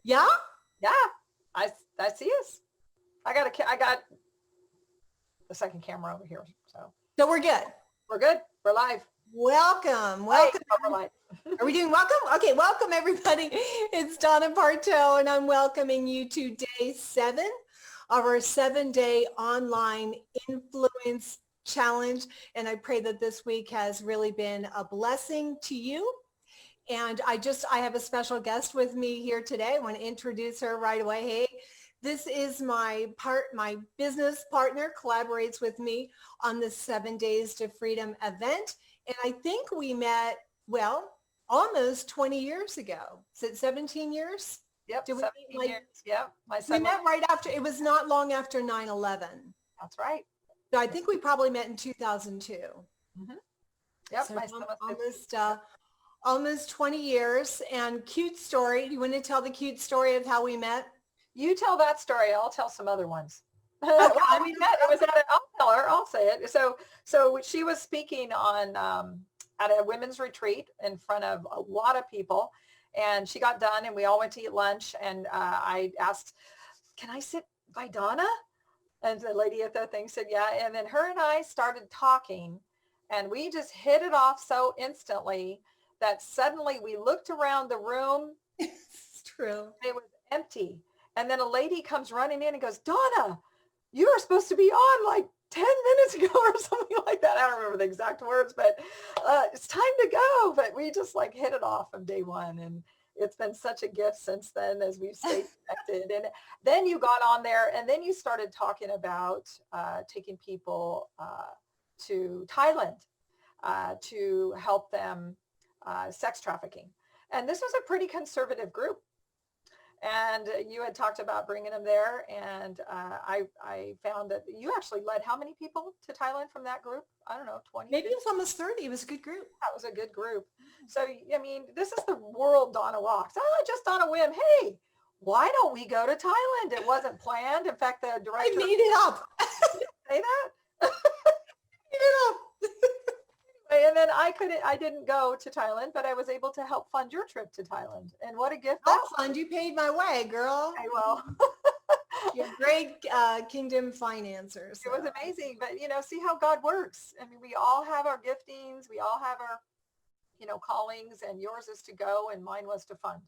Yeah? Yeah, I see us. I got the second camera over here. So So we're good. we're good. We're live. Welcome. Live, Welcome. but we're live. Are we doing welcome? Okay, welcome everybody. It's Donna Partow and I'm welcoming you to day 7 of our 7-day online influence challenge. And I pray that this week has really been a blessing to you. And I have a special guest with me here today. I want to introduce her right away. Hey, this is my business partner, collaborates with me on the 7 Days to Freedom event. And I think we met, well, almost 20 years ago. Is it 17 years? Yep, Did we 17 meet, years. Yep, my we son. met right after, it was not long after 9/11. That's right. So I think we probably met in 2002. Mm-hmm. Yep, So my son was 15. almost 20 years. And cute story. Do you want to tell the cute story of how we met? You tell that story. I'll tell some other ones. Okay. Well, we met. It was I'll tell her. I'll say it. So she was speaking on at a women's retreat in front of a lot of people, and she got done, and we all went to eat lunch. And I asked, "Can I sit by Donna?" And the lady at the thing said, "Yeah." And then her and I started talking, and we just hit it off so instantly that suddenly we looked around the room. It's true. It was empty. And then a lady comes running in and goes, "Donna, you were supposed to be on like 10 minutes ago," or something like that. I don't remember the exact words, but it's time to go. But we just like hit it off from day one. And it's been such a gift since then as we've stayed connected. And then you got on there and then you started talking about taking people to Thailand to help them sex trafficking. And this was a pretty conservative group. And you had talked about bringing them there. And I found that you actually led how many people to Thailand from that group? I don't know, 20? Maybe it was almost 30. It was a good group. That was a good group. So, I mean, this is the world Donna walks. Just on a whim. Hey, why don't we go to Thailand? It wasn't planned. In fact, the director... I made it up. Say that? Made it up. And then I didn't go to Thailand, but I was able to help fund your trip to Thailand. And what a gift I'll that fund. You paid my way, girl. I will. You're great kingdom financiers. It was amazing. But, see how God works. I mean, we all have our giftings. We all have our, callings, and yours is to go and mine was to fund.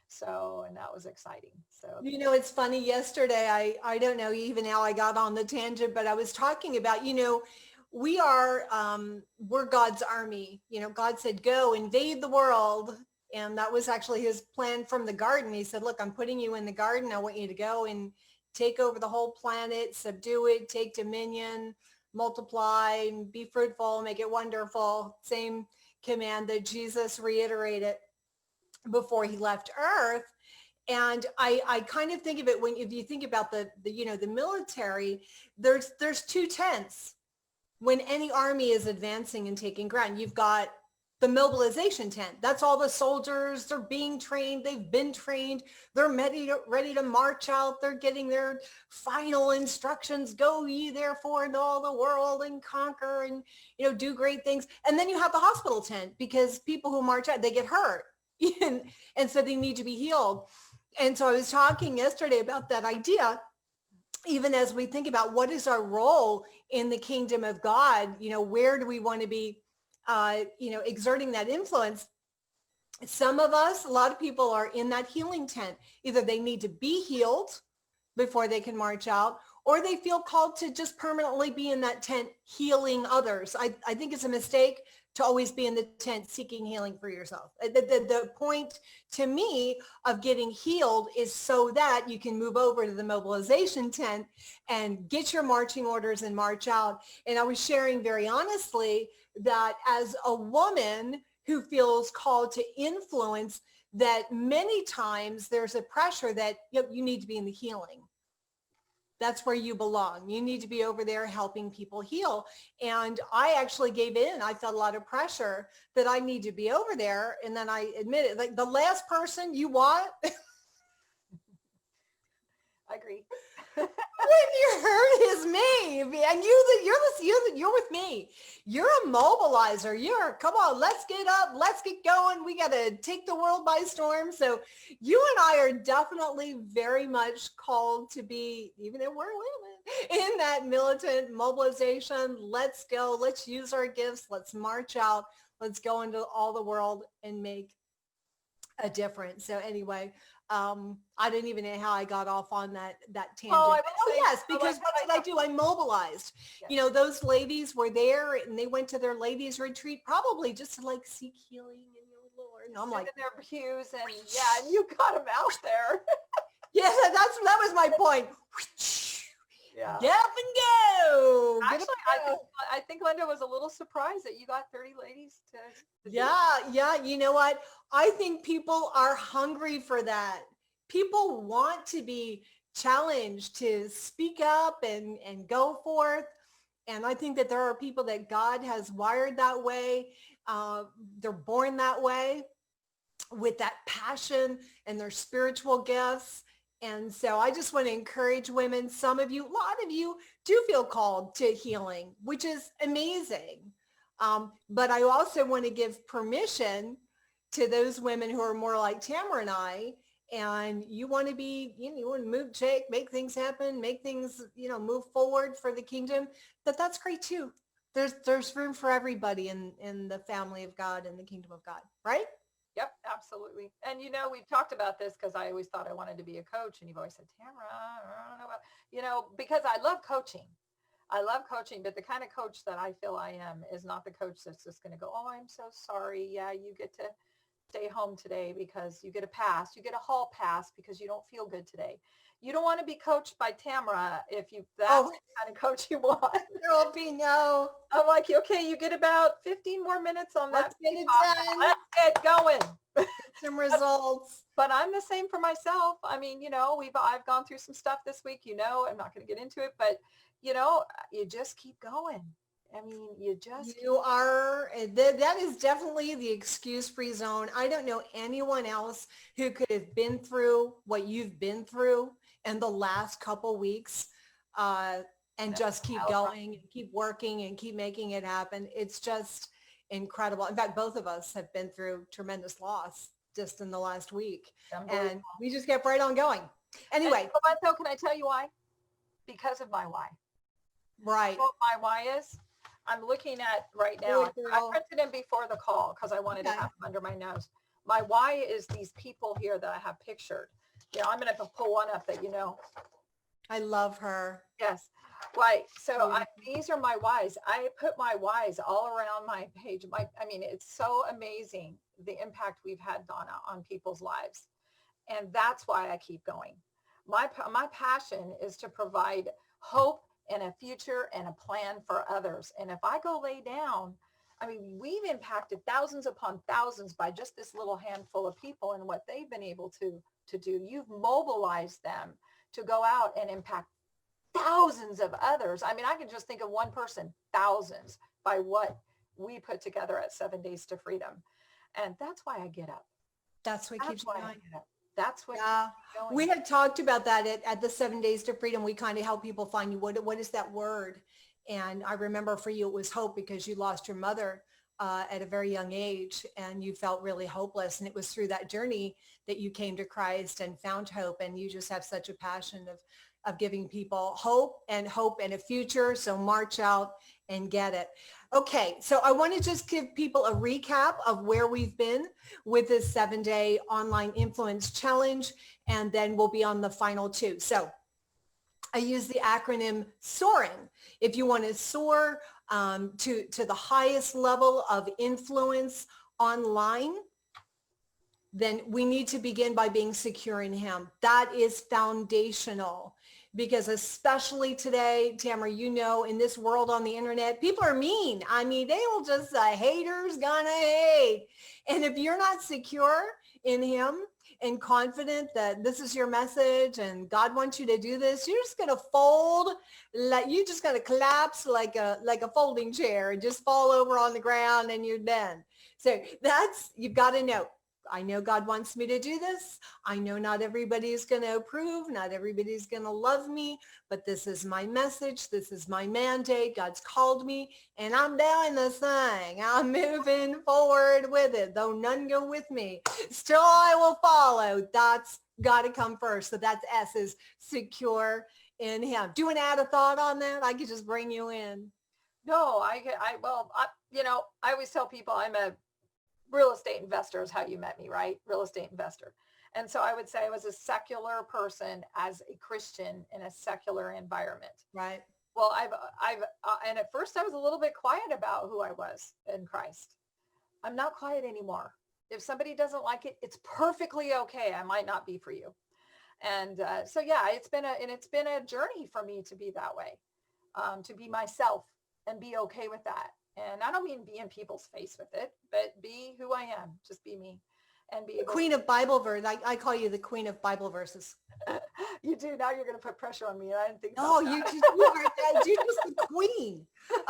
So, and that was exciting. So, it's funny. Yesterday, I don't know even how I got on the tangent, but I was talking about, we're God's army. God said, go invade the world. And that was actually his plan from the garden. He said, look, I'm putting you in the garden. I want you to go and take over the whole planet, subdue it, take dominion, multiply, and be fruitful, make it wonderful. Same command that Jesus reiterated before he left Earth. And I kind of think of it if you think about the military, there's 2 tents. When any army is advancing and taking ground, you've got the mobilization tent. That's all the soldiers. They're being trained. They've been trained. They're ready to march out. They're getting their final instructions. Go ye therefore into all the world and conquer and, do great things. And then you have the hospital tent because people who march out, they get hurt. and so they need to be healed. And so I was talking yesterday about that idea. Even as we think about what is our role in the kingdom of God, where do we want to be, exerting that influence? Some of us, a lot of people are in that healing tent. Either they need to be healed before they can march out, or they feel called to just permanently be in that tent healing others. I think it's a mistake to always be in the tent seeking healing for yourself. The point to me of getting healed is so that you can move over to the mobilization tent and get your marching orders and march out. And I was sharing very honestly that as a woman who feels called to influence, that many times there's a pressure that you need to be in the healing. That's where you belong. You need to be over there helping people heal. And I actually gave in. I felt a lot of pressure that I need to be over there. And then I admitted, like, the last person you want. I agree. When your hurt is me, and you're with me. You're a mobilizer. Come on, let's get up, let's get going. We got to take the world by storm. So you and I are definitely very much called to be, even though we're women, in that militant mobilization. Let's go. Let's use our gifts. Let's march out. Let's go into all the world and make a difference. So anyway, I didn't even know how I got off on that tangent. Oh, Yes, because what did I do? I mobilized. Yes. You know, those ladies were there and they went to their ladies retreat, probably just to like seek healing in your Lord. And I'm like, in their pews, and yeah, and you got them out there. yeah, that was my point. Yeah. Get up and go. Get Actually, up and go. I think Linda was a little surprised that you got 30 ladies to Yeah. You know what? I think people are hungry for that. People want to be challenged to speak up and go forth. And I think that there are people that God has wired that way. They're born that way with that passion and their spiritual gifts. And so I just want to encourage women. Some of you, a lot of you do feel called to healing, which is amazing. But I also want to give permission to those women who are more like Tamara and I, and you want to be, you want to move, shake, make things happen, make things, move forward for the kingdom, that's great too. There's room for everybody in the family of God and the kingdom of God, right? Yep, absolutely. And we've talked about this because I always thought I wanted to be a coach, and you've always said, Tamara, I don't know about, because I love coaching. I love coaching, but the kind of coach that I feel I am is not the coach that's just going to go, oh, I'm so sorry. Yeah, you get to stay home today because you get a pass. You get a hall pass because you don't feel good today. You don't want to be coached by Tamara if that's the kind of coach you want. There'll be no. I'm like, okay, you get about 15 more minutes on that. Let's get it done. Let's get going. Get some results. But I'm the same for myself. I mean, I've gone through some stuff this week, I'm not going to get into it, but you just keep going. I mean, that is definitely the excuse-free zone. I don't know anyone else who could have been through what you've been through in the last couple weeks and just keep going and keep working and keep making it happen. It's just incredible. In fact, both of us have been through tremendous loss just in the last week. And we just kept right on going. Anyway. So can I tell you why? Because of my why. Right. What my why is? I'm looking at right now. I printed in before the call because I wanted to have them under my nose. My why is these people here that I have pictured. I'm going to pull one up that I love her. Yes. Right. So these are my whys. I put my whys all around my page. It's so amazing the impact we've had, Donna, on people's lives. And that's why I keep going. My passion is to provide hope and a future and a plan for others. And if I go lay down, we've impacted thousands upon thousands by just this little handful of people and what they've been able to do. You've mobilized them to go out and impact thousands of others. I can just think of one person, thousands, by what we put together at 7 Days to Freedom. And that's why I get up. That's what keeps me going. That's what we had talked about that at the 7 Days to Freedom. We kind of help people find what is that word. And I remember for you, it was hope, because you lost your mother at a very young age and you felt really hopeless. And it was through that journey that you came to Christ and found hope. And you just have such a passion of giving people hope and a future. So march out and get it. Okay, so I want to just give people a recap of where we've been with this 7-day online influence challenge, and then we'll be on the final 2. So I use the acronym SOARING. If you want to soar to the highest level of influence online, then we need to begin by being secure in him. That is foundational. Because especially today, Tamara, in this world on the internet, people are mean. They will just, haters gonna hate. And if you're not secure in him and confident that this is your message and God wants you to do this, you're just gonna fold, you're just gonna collapse like a folding chair and just fall over on the ground and you're done. So you've got to know. I know God wants me to do this. I know not everybody's going to approve. Not everybody's going to love me, but this is my message. This is my mandate. God's called me and I'm doing this thing. I'm moving forward with it. Though none go with me, still I will follow. That's got to come first. So that's S, is secure in him. Do you want to add a thought on that? I could just bring you in. No, I always tell people I'm a real estate investor is how you met me, right? Real estate investor. And so I would say I was a secular person as a Christian in a secular environment. Right. Well, and at first I was a little bit quiet about who I was in Christ. I'm not quiet anymore. If somebody doesn't like it, it's perfectly okay. I might not be for you. And so, yeah, it's been a journey for me to be that way, to be myself and be okay with that. And I don't mean be in people's face with it, but be who I am. Just be me and be able Queen of Bible verse. I call you the queen of Bible verses. You do. Now you're going to put pressure on me. I didn't think No, about you're that. just the queen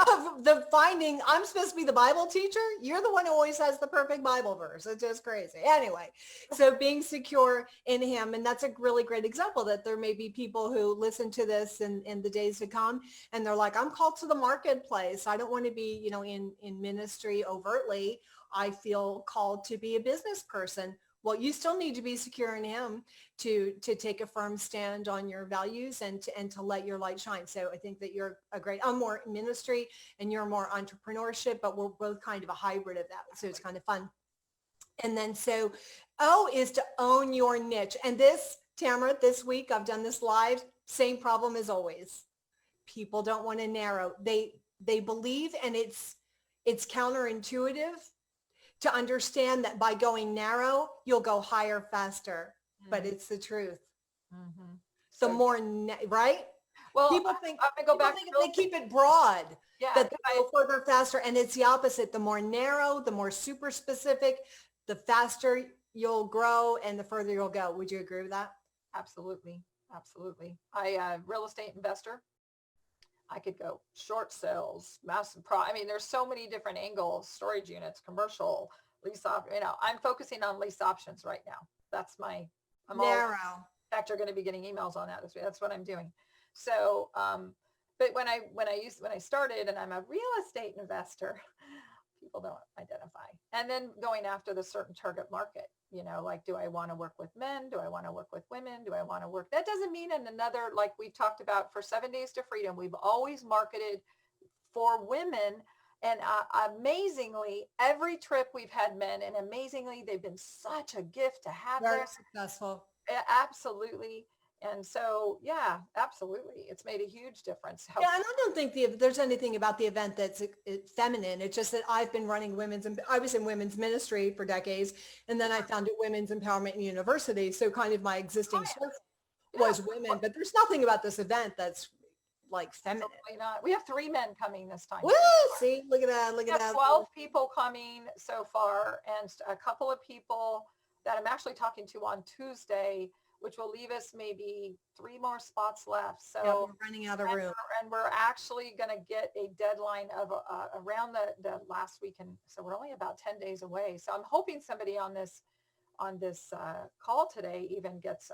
of the finding. I'm supposed to be the Bible teacher. You're the one who always has the perfect Bible verse. It's just crazy. Anyway, so being secure in him. And that's a really great example that there may be people who listen to this in the days to come. And they're like, I'm called to the marketplace. I don't want to be, in ministry overtly. I feel called to be a business person. Well, you still need to be secure in him to take a firm stand on your values and to let your light shine. So I think that I'm more ministry and you're more entrepreneurship, but we're both kind of a hybrid of that. So it's kind of fun. And then so O is to own your niche. And this, Tamara, this week I've done this live, same problem as always. People don't want to narrow. They believe, and it's counterintuitive to understand that by going narrow, you'll go higher faster, but it's the truth. Mm-hmm. The more, right? Well, people think, I'm gonna go back if they keep it broad, yeah, that they go further faster. And it's the opposite. The more narrow, the more super specific, the faster you'll grow and the further you'll go. Would you agree with that? Absolutely. Absolutely. Real estate investor. I could go short sales, I mean, there's so many different angles, storage units, commercial, lease I'm focusing on lease options right now. That's I'm narrow. In fact, you're going to be getting emails on that this week. That's what I'm doing. So, but when I started and I'm a real estate investor, people don't identify. And then going after the certain target market, like, do I want to work with men? Do I want to work with women? Do I want to work? That doesn't mean in another, like we talked about for 7 Days to Freedom, we've always marketed for women. And amazingly, every trip we've had men, and amazingly, they've been such a gift to have. Very successful. Absolutely. And so, yeah, absolutely. It's made a huge difference. Yeah, and I don't think there's anything about the event that's feminine. It's just that I've been running I was in women's ministry for decades, and then I founded Women's Empowerment University. So kind of my existing source was women, but there's nothing about this event that's like feminine. Absolutely not. We have 3 men coming this time. Woo! See, look at that. Look at that. 12 people coming so far, and a couple of people that I'm actually talking to on Tuesday, which will leave us maybe 3 more spots left. So yeah, we're running out of room. And we're actually going to get a deadline of around the last week. And so we're only about 10 days away. So I'm hoping somebody on this call today even gets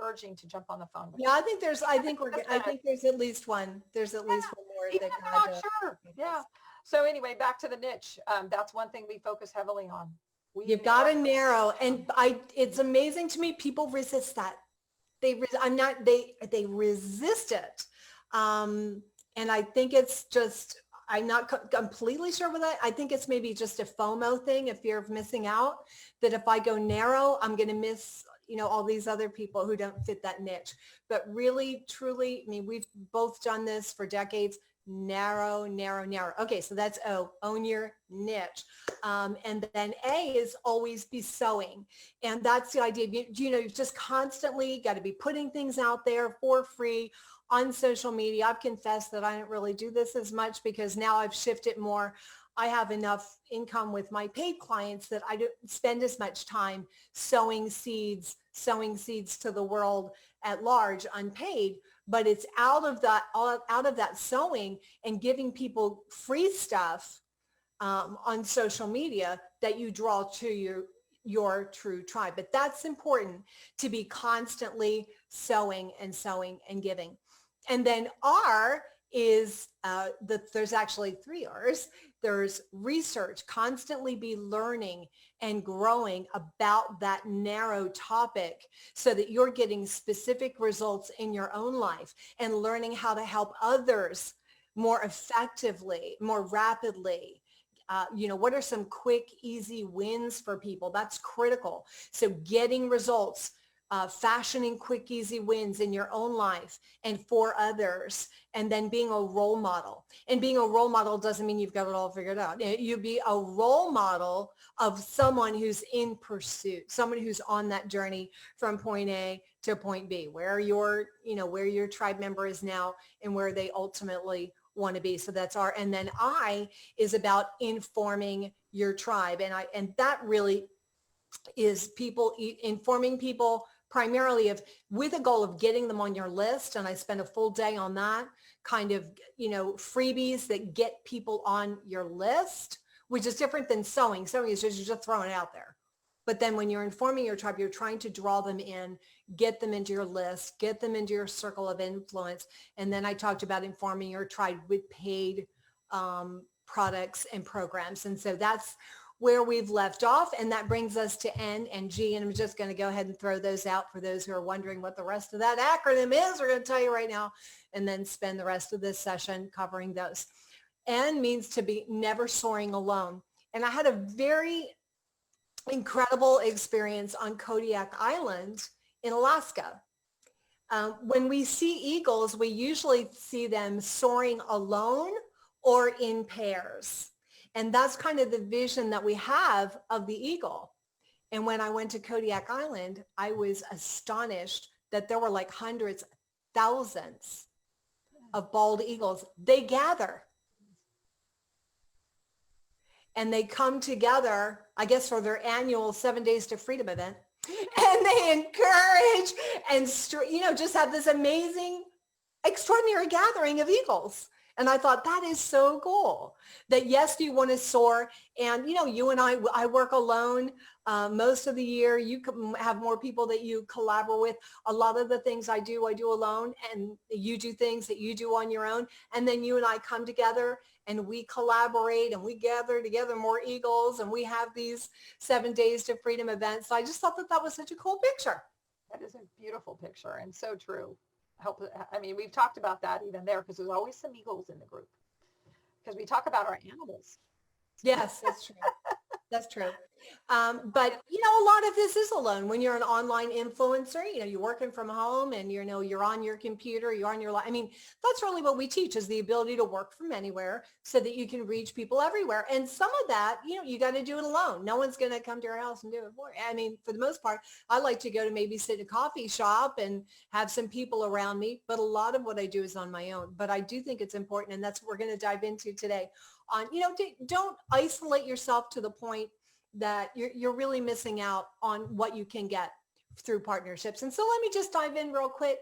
urging to jump on the phone. Yeah, I think there's at least one. There's at least one more. Even if I'm not sure. Yeah. So anyway, back to the niche. That's one thing we focus heavily on. You've got to narrow, and it's amazing to me. People resist that. They resist it. And I think it's just, I'm not completely sure with that. I think it's maybe just a FOMO thing, a fear of missing out, that if I go narrow, I'm going to miss, all these other people who don't fit that niche. But really, truly, I mean, we've both done this for decades. Narrow, narrow, narrow. Okay, so that's O, own your niche. And then A is always be sowing. And that's the idea. You've just constantly got to be putting things out there for free on social media. I've confessed that I don't really do this as much because now I've shifted more. I have enough income with my paid clients that I don't spend as much time sowing seeds to the world at large, unpaid. But it's out of that sowing and giving people free stuff on social media that you draw to your true tribe. But that's important, to be constantly sowing and sowing and giving. And then R is there's actually 3 R's. There's research, constantly be learning and growing about that narrow topic so that you're getting specific results in your own life and learning how to help others more effectively, more rapidly. What are some quick, easy wins for people? That's critical. So getting results, fashioning quick, easy wins in your own life and for others, and then being a role model. And being a role model doesn't mean you've got it all figured out. You be a role model of someone who's in pursuit, someone who's on that journey from point A to point B, where your tribe member is now and where they ultimately want to be. So that's R. And then I is about informing your tribe. And that really is people informing people primarily with a goal of getting them on your list. And I spend a full day on that kind of, freebies that get people on your list, which is different than sewing. Sewing is just throwing it out there. But then when you're informing your tribe, you're trying to draw them in, get them into your list, get them into your circle of influence. And then I talked about informing your tribe with paid products and programs. And so that's where we've left off. And that brings us to N and G. And I'm just going to go ahead and throw those out for those who are wondering what the rest of that acronym is. We're going to tell you right now, and then spend the rest of this session covering those. N means to be never soaring alone. And I had a very incredible experience on Kodiak Island in Alaska. When we see eagles, we usually see them soaring alone or in pairs. And that's kind of the vision that we have of the eagle. And when I went to Kodiak Island, I was astonished that there were like hundreds, thousands of bald eagles. They gather. And they come together, I guess, for their annual 7 Days to Freedom event. And they encourage and, just have this amazing, extraordinary gathering of eagles. And I thought that is so cool that, yes, you want to soar. And, you and I work alone most of the year. You have more people that you collaborate with. A lot of the things I do alone, and you do things that you do on your own. And then you and I come together and we collaborate and we gather together more eagles, and we have these 7 Days to Freedom events. So I just thought that was such a cool picture. That is a beautiful picture and so true. We've talked about that even there, because there's always some eagles in the group, because we talk about our animals. Yes, that's true. That's true. But, a lot of this is alone. When you're an online influencer, you're working from home and, you're on your computer, you're on your, that's really what we teach, is the ability to work from anywhere so that you can reach people everywhere. And some of that, you got to do it alone. No one's going to come to your house and do it for you. For the most part, I like to go to maybe sit in a coffee shop and have some people around me. But a lot of what I do is on my own. But I do think it's important. And that's what we're going to dive into today. On, don't isolate yourself to the point that you're really missing out on what you can get through partnerships. And so let me just dive in real quick.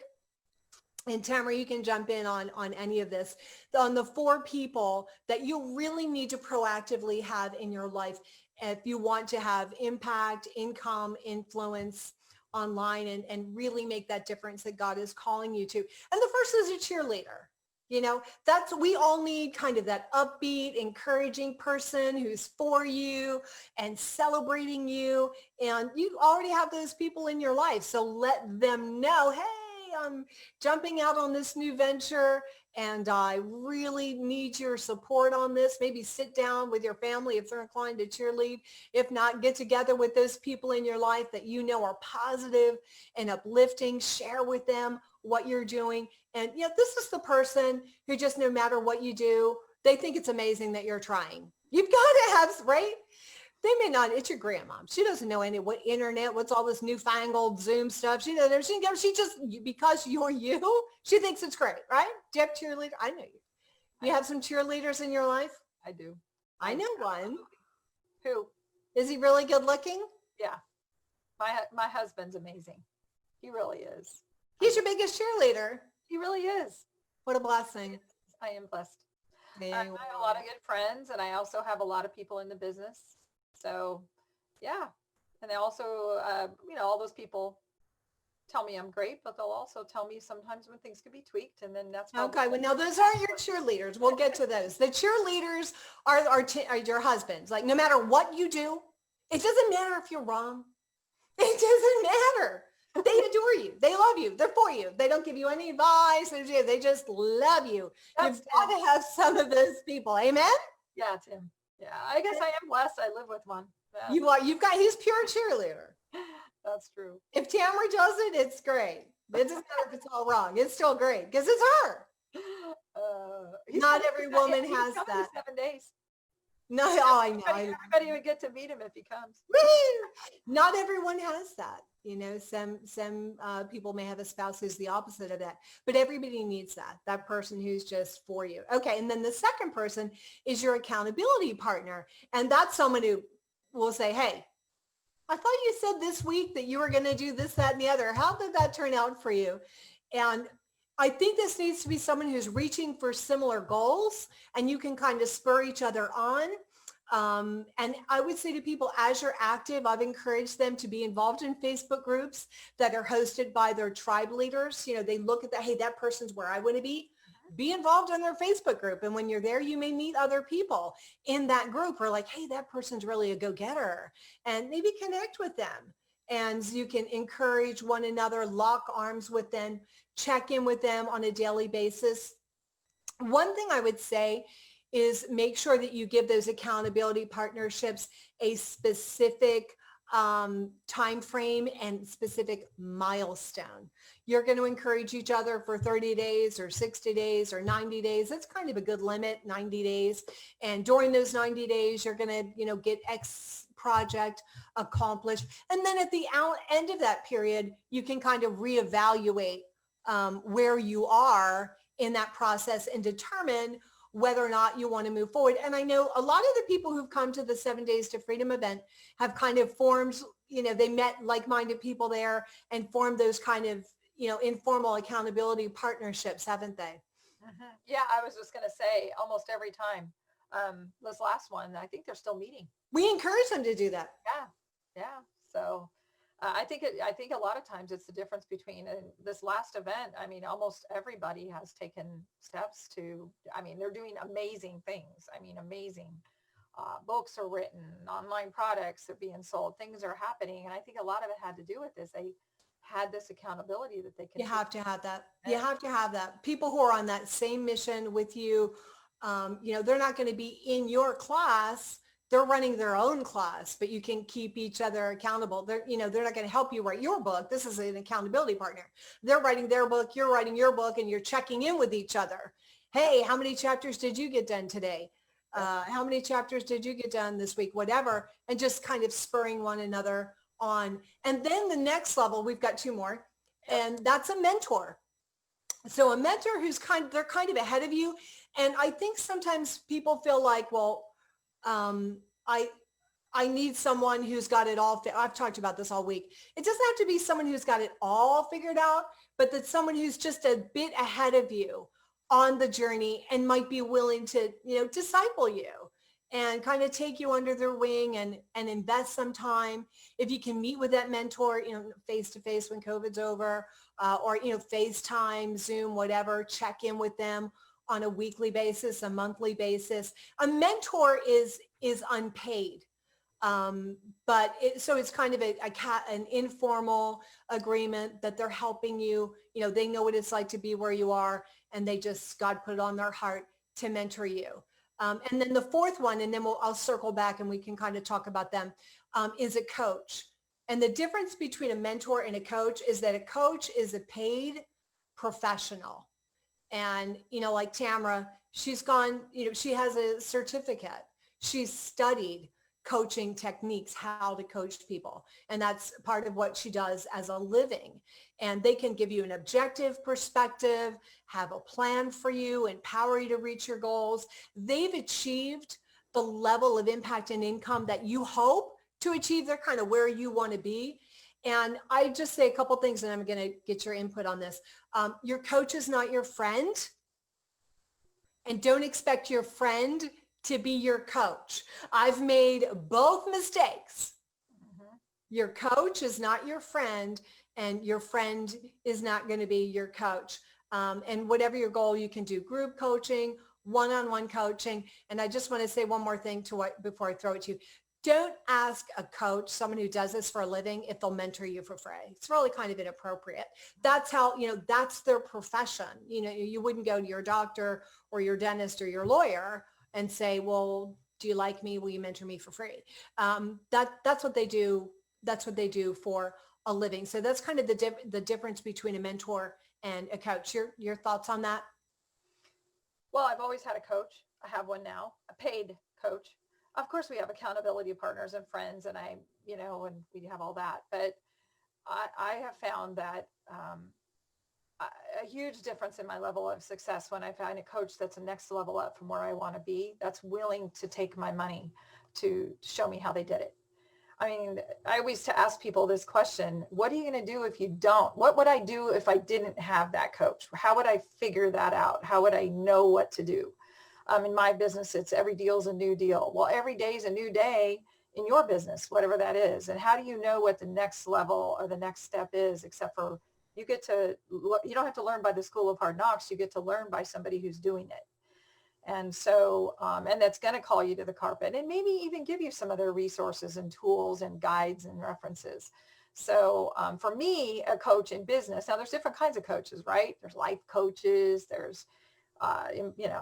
And Tamara, you can jump in on any of this, on the 4 people that you really need to proactively have in your life if you want to have impact, income, influence online, and really make that difference that God is calling you to. And the first is a cheerleader. We all need kind of that upbeat, encouraging person who's for you and celebrating you. And you already have those people in your life. So let them know, hey, I'm jumping out on this new venture and I really need your support on this. Maybe sit down with your family if they're inclined to cheerlead. If not, get together with those people in your life that are positive and uplifting. Share with them what you're doing. And this is the person who just, no matter what you do, they think it's amazing that you're trying. You've got to have, right? They may not, it's your grandmom. She doesn't know what internet, what's all this newfangled Zoom stuff. She just, because you're you, she thinks it's great, right? Do you have cheerleader? I know you. You have some cheerleaders in your life? I do. I know one. Who? Is he really good looking? Yeah. My husband's amazing. He really is. He's your biggest cheerleader. He really is. What a blessing. I am blessed. I have a lot of good friends, and I also have a lot of people in the business. So, yeah, And they also, all those people tell me I'm great, but they'll also tell me sometimes when things can be tweaked. And then that's probably Okay, well, now those aren't your cheerleaders. We'll get to those. The cheerleaders are your husbands. Like no matter what you do, it doesn't matter if you're wrong. It doesn't matter. They adore you. They love you. They're for you. They don't give you any advice. They just love you. that's You've got to have some of those people. Amen. Yeah, Tim. Yeah, I guess I am blessed. I live with one. Yeah, You are. You've got. He's pure cheerleader. that's true. If Tamara does it, it's great. It doesn't matter if it's all wrong. It's still great because it's her. Not every woman has that. 7 days. No, oh, I know. Everybody would get to meet him if he comes. Not everyone has that. Some people may have a spouse who's the opposite of that, but everybody needs that person who's just for you. Okay. And then the second person is your accountability partner. And that's someone who will say, hey, I thought you said this week that you were going to do this, that, and the other. How did that turn out for you? And I think this needs to be someone who's reaching for similar goals and you can kind of spur each other on. And I would say to people, as you're active, I've encouraged them to be involved in Facebook groups that are hosted by their tribe leaders. They look at that, hey, that person's where I want to be. Be involved in their Facebook group. And when you're there, you may meet other people in that group who are like, hey, that person's really a go-getter, and maybe connect with them. And you can encourage one another, lock arms with them, check in with them on a daily basis. One thing I would say is make sure that you give those accountability partnerships a specific time frame and specific milestone. You're going to encourage each other for 30 days or 60 days or 90 days. That's kind of a good limit, 90 days. And during those 90 days, you're going to, get X project accomplished. And then at the end of that period, you can kind of reevaluate where you are in that process and determine whether or not you want to move forward. And I know a lot of the people who've come to the 7 Days to Freedom event have kind of formed, they met like-minded people there and formed those kind of, informal accountability partnerships, haven't they? Mm-hmm. Yeah, I was just going to say almost every time. This last one, I think they're still meeting. We encourage them to do that. Yeah. So I think a lot of times it's the difference between this last event. I mean, almost everybody has taken steps they're doing amazing things. Amazing books are written, online products are being sold, things are happening. And I think a lot of it had to do with this. They had this accountability that they could. You have to have that. You have to have that. People who are on that same mission with you, they're not going to be in your class. They're running their own class, but you can keep each other accountable. They're not going to help you write your book. This is an accountability partner. They're writing their book. You're writing your book, and you're checking in with each other. Hey, how many chapters did you get done today? How many chapters did you get done this week? Whatever. And just kind of spurring one another on. And then the next level, we've got two more, and that's a mentor. So a mentor they're kind of ahead of you. And I think sometimes people feel like, well, I need someone who's got it all. I've talked about this all week. It doesn't have to be someone who's got it all figured out, but that's someone who's just a bit ahead of you on the journey and might be willing to, disciple you and kind of take you under their wing and invest some time. If you can meet with that mentor, face to face when COVID's over, or, FaceTime, Zoom, whatever, check in with them on a weekly basis, a monthly basis. A mentor is unpaid. So it's kind of an informal agreement that they're helping you. They know what it's like to be where you are, and God put it on their heart to mentor you. And then the fourth one, and then I'll circle back and we can kind of talk about them, is a coach. And the difference between a mentor and a coach is that a coach is a paid professional. And, like Tamara, she's gone, she has a certificate. She's studied coaching techniques, how to coach people. And that's part of what she does as a living. And they can give you an objective perspective, have a plan for you, empower you to reach your goals. They've achieved the level of impact and income that you hope to achieve. They're kind of where you want to be. And I just say a couple things, and I'm going to get your input on this. Your coach is not your friend, and don't expect your friend to be your coach. I've made both mistakes. Your coach is not your friend, and your friend is not going to be your coach. And whatever your goal, you can do group coaching, one-on-one coaching. And I just want to say one more thing to what before I throw it to you. Don't ask a coach, someone who does this for a living, if they'll mentor you for free. It's really kind of inappropriate. That's how, that's their profession. You wouldn't go to your doctor or your dentist or your lawyer and say, well, do you like me? Will you mentor me for free? That's what they do. That's what they do for a living. So that's kind of the difference between a mentor and a coach. Your thoughts on that? Well, I've always had a coach. I have one now, a paid coach. Of course, we have accountability partners and friends, and and we have all that. But I have found that a huge difference in my level of success when I find a coach that's a next level up from where I want to be, that's willing to take my money to show me how they did it. I mean, I always to ask people this question: what are you going to do if you don't? What would I do if I didn't have that coach? How would I figure that out? How would I know what to do? In my business, it's every deal's a new deal. Well, every day is a new day in your business, whatever that is. And how do you know what the next level or the next step is, except for you don't have to learn by the school of hard knocks. You get to learn by somebody who's doing it. And so, and that's going to call you to the carpet and maybe even give you some other resources and tools and guides and references. So for me, a coach in business, now there's different kinds of coaches, right? There's life coaches, there's,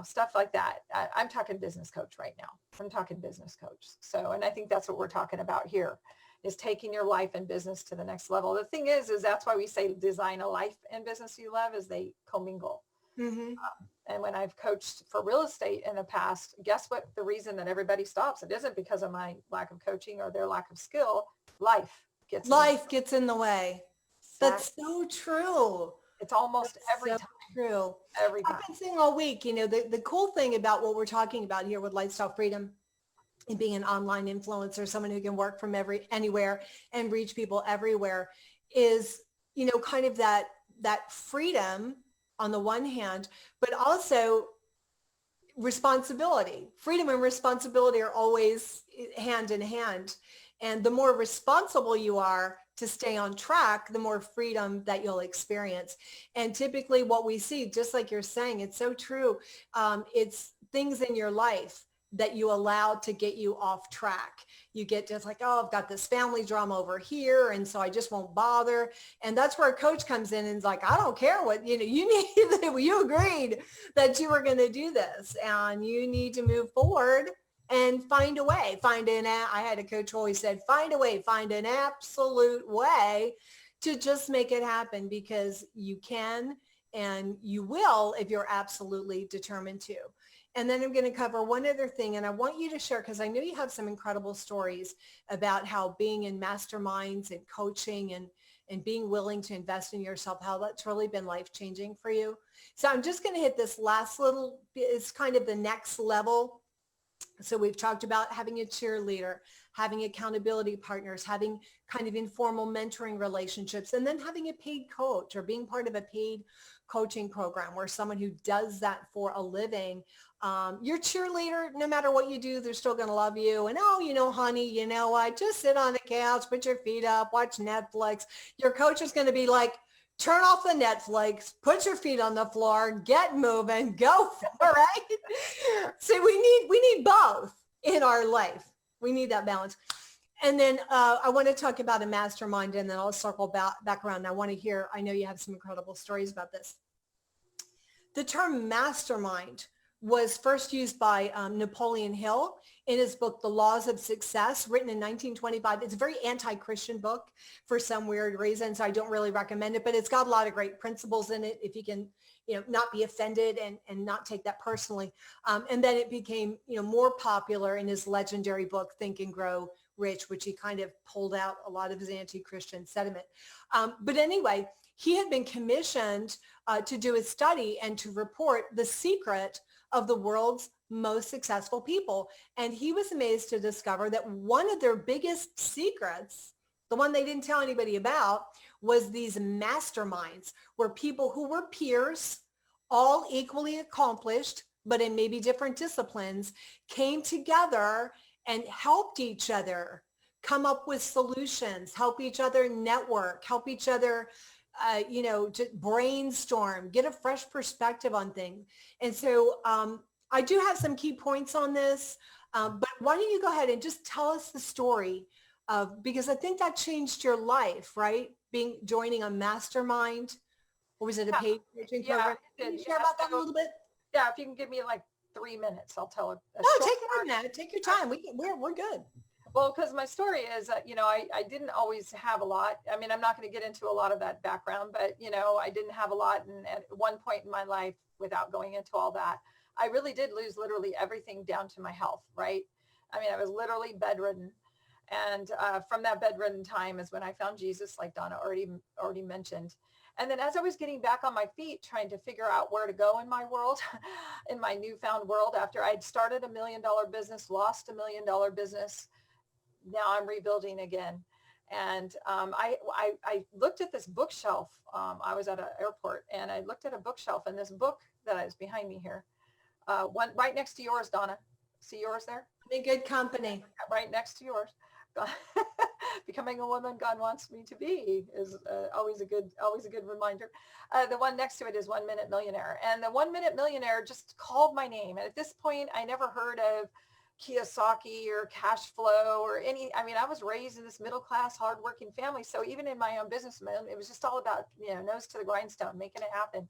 stuff like that. I'm talking business coach right now. I'm talking business coach. So, and I think that's what we're talking about here, is taking your life and business to the next level. The thing is that's why we say design a life and business you love, is they commingle. Mm-hmm. And when I've coached for real estate in the past, guess what? The reason that everybody stops, it isn't because of my lack of coaching or their lack of skill. Life gets in the way. That's so true. It's almost every so time. True. Every time. I've been saying all week, the cool thing about what we're talking about here with lifestyle freedom and being an online influencer, someone who can work from anywhere and reach people everywhere, is, kind of that freedom on the one hand, but also responsibility. Freedom and responsibility are always hand in hand. And the more responsible you are to stay on track, the more freedom that you'll experience. And typically what we see, just like you're saying, it's so true. It's things in your life that you allow to get you off track. You get just like, oh, I've got this family drama over here, and so I just won't bother. And that's where a coach comes in and is like, I don't care what, you need, you agreed that you were going to do this, and you need to move forward and find a way. I had a coach who always said, find a way, find an absolute way to just make it happen, because you can and you will if you're absolutely determined to. And then I'm going to cover one other thing, and I want you to share, because I know you have some incredible stories about how being in masterminds and coaching and being willing to invest in yourself, how that's really been life-changing for you. So I'm just going to hit this last little, it's kind of the next level. So we've talked about having a cheerleader, having accountability partners, having kind of informal mentoring relationships, and then having a paid coach or being part of a paid coaching program where someone who does that for a living. Your cheerleader, no matter what you do, they're still going to love you. And, oh, honey, what? Just sit on the couch, put your feet up, watch Netflix. Your coach is going to be like, turn off the Netflix, put your feet on the floor, get moving, go for it. So we need both in our life. We need that balance. And then I want to talk about a mastermind, and then I'll circle back around. I know you have some incredible stories about this. The term mastermind was first used by Napoleon Hill in his book, The Laws of Success, written in 1925. It's a very anti-Christian book for some weird reason, so I don't really recommend it, but it's got a lot of great principles in it if you can, not be offended and not take that personally. And then it became, more popular in his legendary book, Think and Grow Rich, which he kind of pulled out a lot of his anti-Christian sentiment. But anyway, he had been commissioned to do a study and to report the secret of the world's most successful people. And he was amazed to discover that one of their biggest secrets, the one they didn't tell anybody about, was these masterminds, where people who were peers, all equally accomplished, but in maybe different disciplines, came together and helped each other come up with solutions, help each other network, help each other, to brainstorm, get a fresh perspective on things. And so I do have some key points on this, but why don't you go ahead and just tell us the story of, because I think that changed your life, right? Joining a mastermind, or was it a Yeah, paid coaching yeah, program? it Can you did. share Yeah. about that a So little bit? yeah, if you can give me like 3 minutes, I'll tell a No, short take more than version. that. Take your time. We're good. Well, because my story is that, I didn't always have a lot. I mean, I'm not going to get into a lot of that background, but, I didn't have a lot. And at one point in my life, without going into all that, I really did lose literally everything down to my health, right? I mean, I was literally bedridden. And from that bedridden time is when I found Jesus, like Donna already mentioned. And then as I was getting back on my feet, trying to figure out where to go in my world, in my newfound world, after I'd started $1 million business, lost $1 million business, now I'm rebuilding again. And I looked at this bookshelf. I was at an airport and I looked at a bookshelf, and this book that is behind me here, one right next to yours, Donna. See yours there? I'm in good company. Right next to yours. Becoming a woman God wants me to be is always a good reminder. The one next to it is 1 Minute Millionaire, and the 1 Minute Millionaire just called my name. And at this point, I never heard of Kiyosaki or cash flow or any. I mean, I was raised in this middle class, hardworking family, so even in my own business, it was just all about nose to the grindstone, making it happen.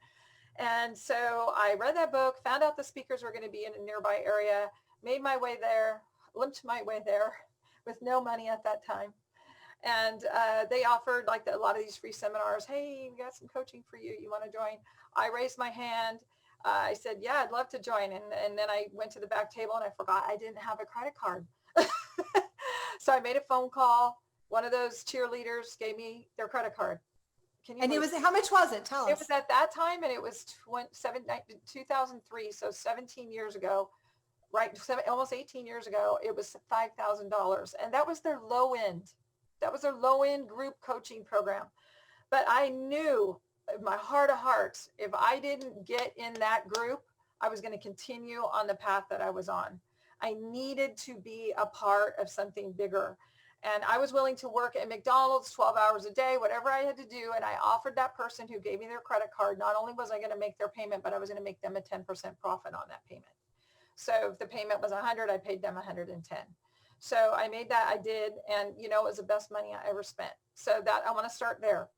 And so I read that book, found out the speakers were going to be in a nearby area, made my way there, limped my way there with no money at that time. And they offered like a lot of these free seminars. Hey, we got some coaching for you. You want to join? I raised my hand. I said, yeah, I'd love to join. And then I went to the back table and I forgot I didn't have a credit card. So I made a phone call. One of those cheerleaders gave me their credit card. Can you And believe how much was it? Tell us. it was at that time, and it was 2003, so 17 years ago, right? Almost 18 years ago, it was $5,000. And that was their low end. That was their low end group coaching program. But I knew in my heart of hearts, if I didn't get in that group, I was going to continue on the path that I was on. I needed to be a part of something bigger. And I was willing to work at McDonald's 12 hours a day, whatever I had to do. And I offered that person who gave me their credit card, not only was I going to make their payment, but I was going to make them a 10% profit on that payment. So if the payment was 100, I paid them 110. So I made that, I did. And it was the best money I ever spent. So that I want to start there.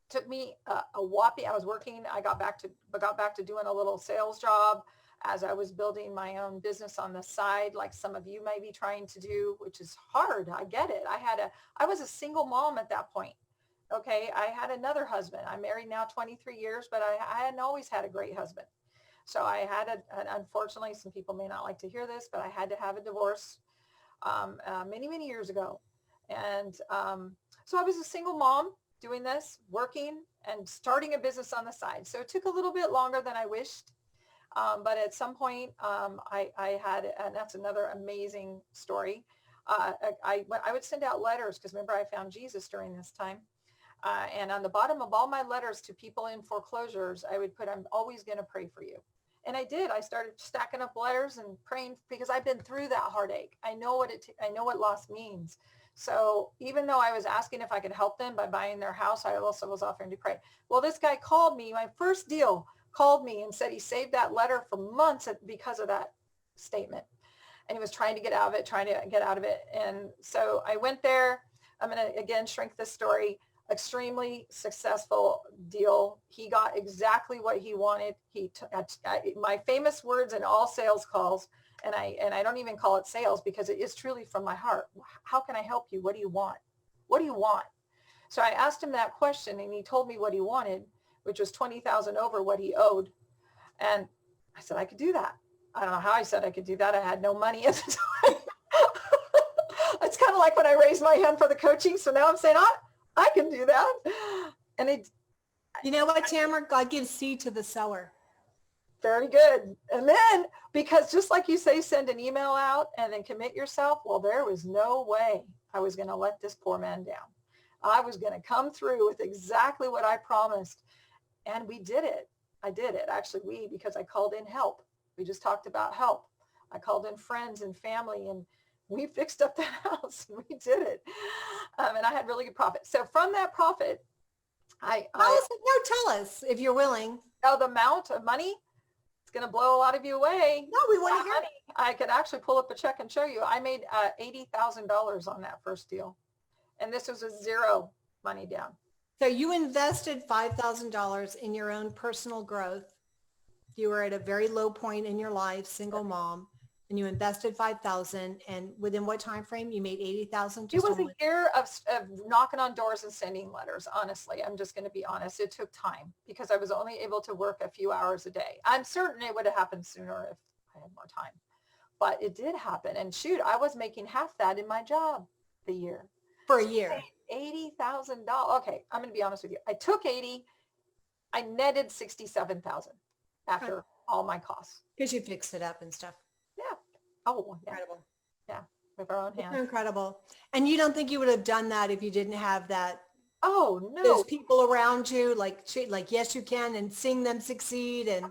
Took me a whopping, I was working, I got back to doing a little sales job as I was building my own business on the side, like some of you may be trying to do, which is hard. I get it. I was a single mom at that point. Okay. I had another husband. I'm married now 23 years, but I hadn't always had a great husband. So I had unfortunately, some people may not like to hear this, but I had to have a divorce many, many years ago. And so I was a single mom doing this, working and starting a business on the side. So it took a little bit longer than I wished. But at some point, I had, and that's another amazing story. I would send out letters because remember I found Jesus during this time. And on the bottom of all my letters to people in foreclosures, I would put, I'm always going to pray for you. And I did. I started stacking up letters and praying because I've been through that heartache. I know what loss means. So even though I was asking if I could help them by buying their house, I also was offering to pray. Well, this guy called me, my first deal, called me and said he saved that letter for months because of that statement. And he was trying to get out of it. And so I went there. I'm going to, again, shrink this story. Extremely successful deal. He got exactly what he wanted. My famous words in all sales calls, and I don't even call it sales because it is truly from my heart. How can I help you? What do you want? What do you want? So I asked him that question and he told me what he wanted, which was 20,000 over what he owed. And I said, I could do that. I don't know how I said I could do that. I had no money at the time. It's kind of like when I raised my hand for the coaching. So now I'm saying, I can do that. And you know what, Tamara? God gives seed to the sower. Very good. And then, because just like you say, send an email out and then commit yourself. Well, there was no way I was going to let this poor man down. I was going to come through with exactly what I promised. And we did it. I did it. Actually, because I called in help. We just talked about help. I called in friends and family and We fixed up that house. We did it. And I had really good profit. So from that profit, Tell us if you're willing. the amount of money, it's going to blow a lot of you away. No, we want to hear it. I could actually pull up a check and show you. I made $80,000 on that first deal. And this was a zero money down. So you invested $5,000 in your own personal growth. You were at a very low point in your life, single mom, and you invested $5,000. And within what time frame you made $80,000? It was a year of knocking on doors and sending letters. Honestly, I'm just going to be honest. It took time because I was only able to work a few hours a day. I'm certain it would have happened sooner if I had more time, but it did happen. And shoot, I was making half that in my job the year. For a year. $80,000. Okay, I'm going to be honest with you. I took 80. I netted 67,000 after all my costs. Because you fixed it up and stuff. Yeah. Oh, yeah. Incredible. Yeah, with our own hands. Incredible. And you don't think you would have done that if you didn't have that? Oh, no. Those people around you, like yes, you can, and seeing them succeed and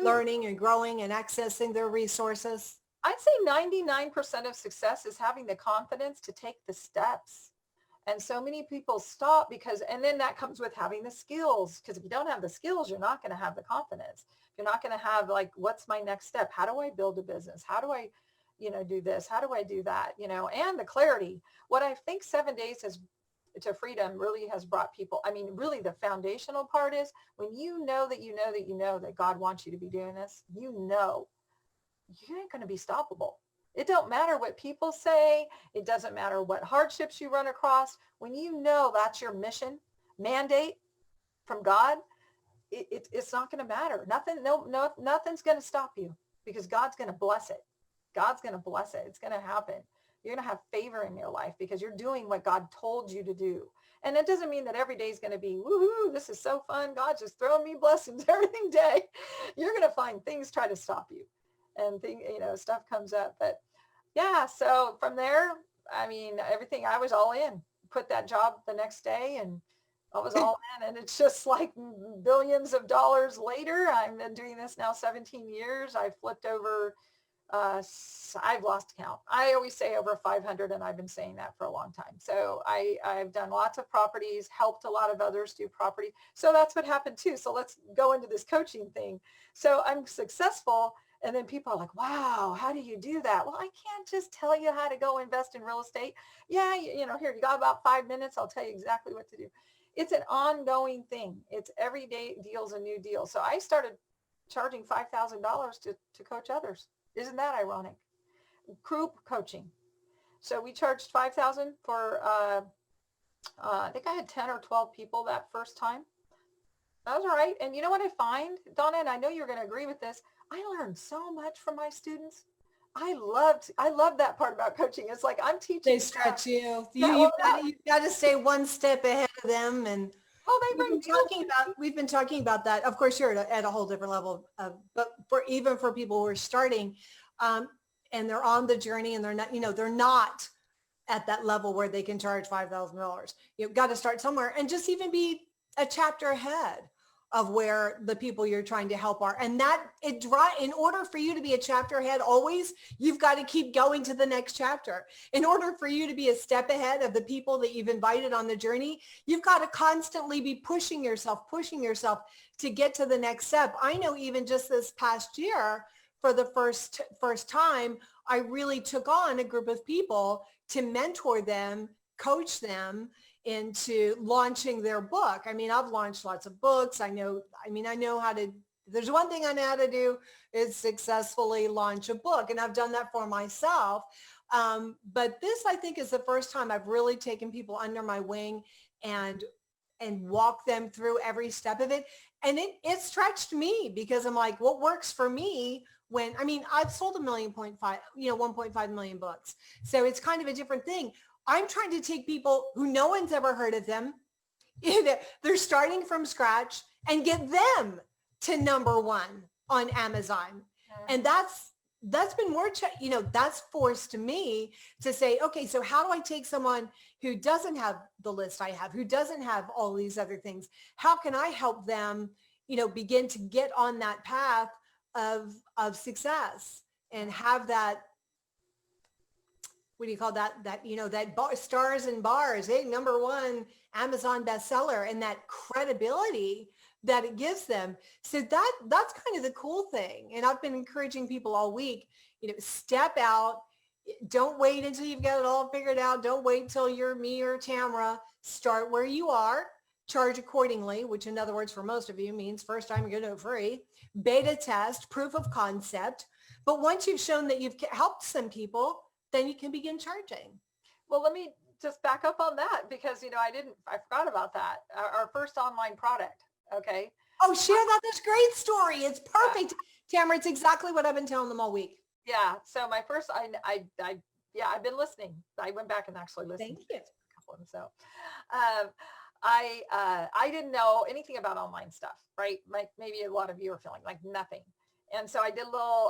learning and growing and accessing their resources? I'd say 99% of success is having the confidence to take the steps. And so many people stop and then that comes with having the skills. Because if you don't have the skills, you're not going to have the confidence. You're not going to have what's my next step? How do I build a business? How do I, do this? How do I do that? And the clarity. What I think 7 days to freedom really has brought people. I mean, really the foundational part is when you know that God wants you to be doing this, you ain't going to be stoppable. It don't matter what people say. It doesn't matter what hardships you run across. When you know that's your mission, mandate from God, it's not going to matter. Nothing's going to stop you because God's going to bless it. God's going to bless it. It's going to happen. You're going to have favor in your life because you're doing what God told you to do. And it doesn't mean that every day is going to be, woohoo, this is so fun. God's just throwing me blessings every day. You're going to find things try to stop you. And stuff comes up. But yeah, so from there, I mean, everything, I was all in. Put that job the next day and I was all in. And it's just like billions of dollars later. I've been doing this now 17 years. I've flipped over, I've lost count. I always say over 500, and I've been saying that for a long time. So I've done lots of properties, helped a lot of others do property. So that's what happened too. So let's go into this coaching thing. So I'm successful. And then people are like, wow, how do you do that? Well, I can't just tell you how to go invest in real estate. Yeah, here, you got about 5 minutes. I'll tell you exactly what to do. It's an ongoing thing. It's every day deal's a new deal. So I started charging $5,000 to coach others. Isn't that ironic? Group coaching. So we charged $5,000 for, I think I had 10 or 12 people that first time. That was all right. And you know what I find, Donna, and I know you're going to agree with this, I learned so much from my students. I love that part about coaching. It's like I'm teaching. They stretch you. You've got to stay one step ahead of them. And we've been talking about that. Of course, you're at a whole different level. But even for people who are starting and they're on the journey and they're not at that level where they can charge $5,000. You've got to start somewhere and just even be a chapter ahead of where the people you're trying to help are. And in order for you to be a chapter ahead, always, you've got to keep going to the next chapter. In order for you to be a step ahead of the people that you've invited on the journey, you've got to constantly be pushing yourself to get to the next step. I know even just this past year, for the first time, I really took on a group of people to mentor them, coach them into launching their book. I mean, I've launched lots of books. I know how to, there's one thing I know how to do is successfully launch a book. And I've done that for myself. But this, I think, is the first time I've really taken people under my wing and walk them through every step of it. And it stretched me because I'm like, what works for me I've sold 1.5 million books. So it's kind of a different thing. I'm trying to take people who no one's ever heard of them. They're starting from scratch and get them to number one on Amazon. And that's been more, that's forced me to say, okay, so how do I take someone who doesn't have the list I have, who doesn't have all these other things? How can I help them, begin to get on that path of success and have that, what do you call that? That, that stars and bars, #1 Amazon bestseller, and that credibility that it gives them. So that's kind of the cool thing. And I've been encouraging people all week, step out. Don't wait until you've got it all figured out. Don't wait till you're me or Tamara. Start where you are, charge accordingly, which in other words, for most of you means first time you're going to do it free, beta test, proof of concept. But once you've shown that you've helped some people, then you can begin charging. Well, let me just back up on that because, I forgot about that. Our first online product. Okay. Oh, share that. That's a great story. It's perfect. Yeah. Tamara, it's exactly what I've been telling them all week. Yeah. So my first, I've been listening. I went back and actually listened. Thank you. To a couple of them. So, I didn't know anything about online stuff, right? Maybe a lot of you are feeling like nothing. And so I did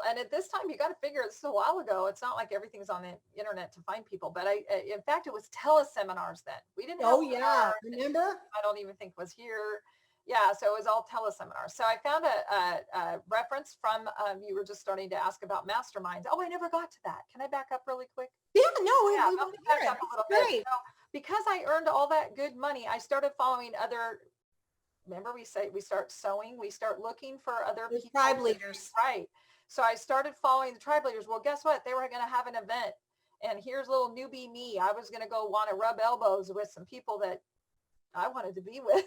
and at this time, you got to figure, this is a while ago. It's not like everything's on the internet to find people, but in fact, it was teleseminars then. We didn't have remember? I don't even think was here. Yeah, so it was all teleseminars. So I found a reference from, you were just starting to ask about masterminds. Oh, I never got to that. Can I back up really quick? Yeah, no, we back up a little bit. So because I earned all that good money, I started following other, remember we start sewing, we start looking for other people. Tribe leaders. Right. So I started following the tribe leaders. Well, guess what? They were going to have an event. And here's little newbie me. I was going to go want to rub elbows with some people that I wanted to be with.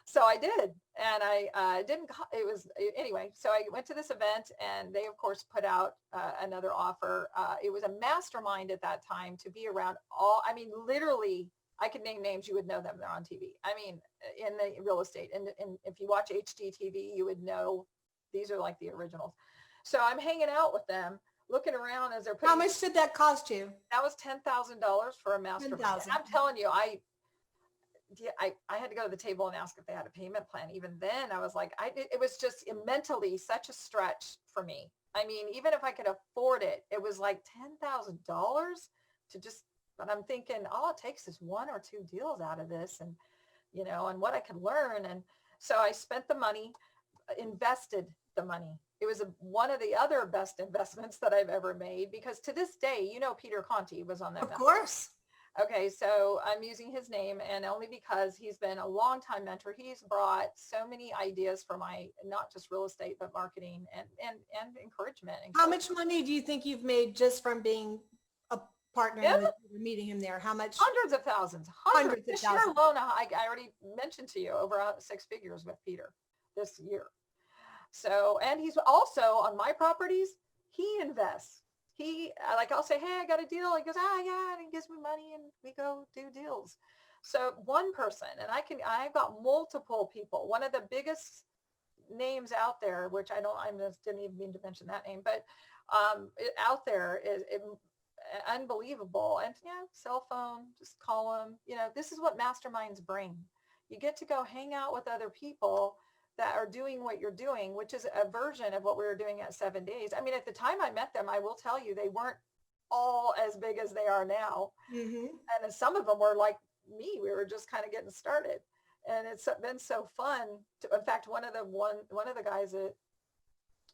So I did. And I didn't, it was, anyway, so I went to this event and they of course put out another offer. It was a mastermind at that time to be around literally I could name names, you would know them. They're on TV. I mean, in the real estate. And if you watch HGTV, you would know these are like the originals. So I'm hanging out with them, looking around as they're putting. How much did that cost you? That was $10,000 for a mastermind. I'm telling you, I had to go to the table and ask if they had a payment plan. Even then I was like, it was just mentally such a stretch for me. I mean, even if I could afford it, it was like $10,000 to just, but I'm thinking all it takes is 1 or 2 deals out of this and, and what I could learn. And so I spent the money, invested the money. It was one of the other best investments that I've ever made because to this day, Peter Conti was on that. Of course. Okay, so I'm using his name and only because he's been a longtime mentor. He's brought so many ideas for my, not just real estate, but marketing and encouragement. How much money do you think you've made just from being a partner with meeting him there? How much? Hundreds of thousands. Hundreds of thousands. This year alone, I already mentioned to you over 6 figures with Peter this year. So, and he's also on my properties, he invests. I'll say, hey, I got a deal. He goes, yeah, and he gives me money and we go do deals. So one person, and I've got multiple people. One of the biggest names out there, which I just didn't even mean to mention that name, but out there is unbelievable. And cell phone, just call them. This is what masterminds bring. You get to go hang out with other people that are doing what you're doing, which is a version of what we were doing at 7 days. I mean, at the time I met them, I will tell you, they weren't all as big as they are now. Mm-hmm. And some of them were like me. We were just kind of getting started. And it's been so fun. In fact, one of the guys that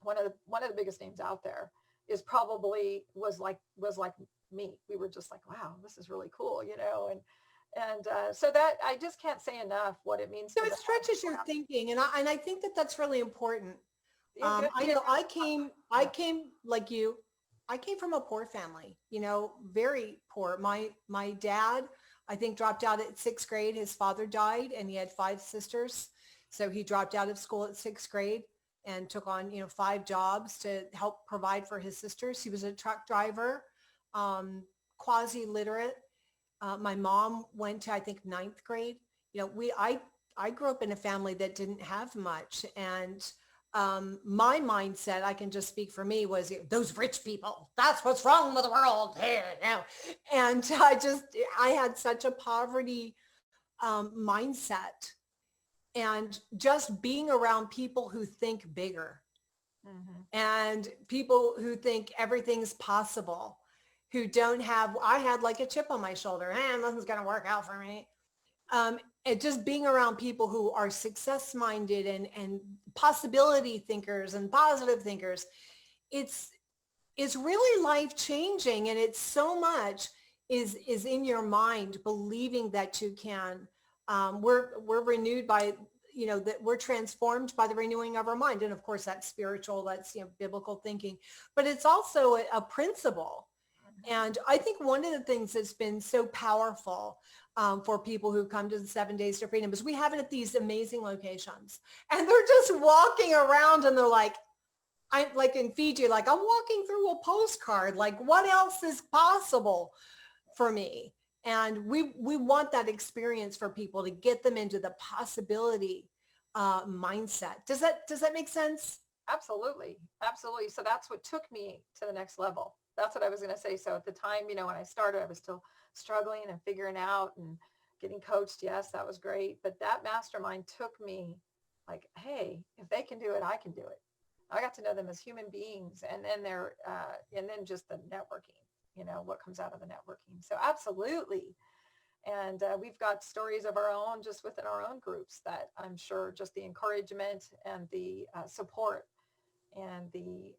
one of the biggest names out there is probably was like me. We were just like, wow, this is really cool, And so that I just can't say enough what it means. So it stretches your thinking. And I think that that's really important. I came like you, I came from a poor family, very poor. My dad, I think dropped out at 6th grade. His father died and he had 5 sisters. So he dropped out of school at 6th grade and took on, 5 jobs to help provide for his sisters. He was a truck driver, quasi-literate. My mom went to, I think, 9th grade. I grew up in a family that didn't have much. And my mindset, I can just speak for me, was those rich people. That's what's wrong with the world here now. And I had such a poverty mindset. And just being around people who think bigger and people who think everything's possible, who don't have, I had like a chip on my shoulder, nothing's going to work out for me. And just being around people who are success-minded and possibility thinkers and positive thinkers, it's is really life changing. And it's so much is in your mind, believing that you can. We're renewed by, that we're transformed by the renewing of our mind. And of course that's spiritual, that's, biblical thinking, but it's also a principle. And I think one of the things that's been so powerful for people who come to the 7 Days to Freedom is we have it at these amazing locations, and they're just walking around and they're like, I'm like in Fiji, like I'm walking through a postcard, like what else is possible for me? And we want that experience for people to get them into the possibility mindset. Does that make sense? Absolutely. Absolutely. So that's what took me to the next level. That's what I was going to say. So at the time, when I started, I was still struggling and figuring out and getting coached. Yes, that was great. But that mastermind took me like, hey, if they can do it, I can do it. I got to know them as human beings, and then and then just the networking, what comes out of the networking. So absolutely. And we've got stories of our own just within our own groups that I'm sure just the encouragement and the support and the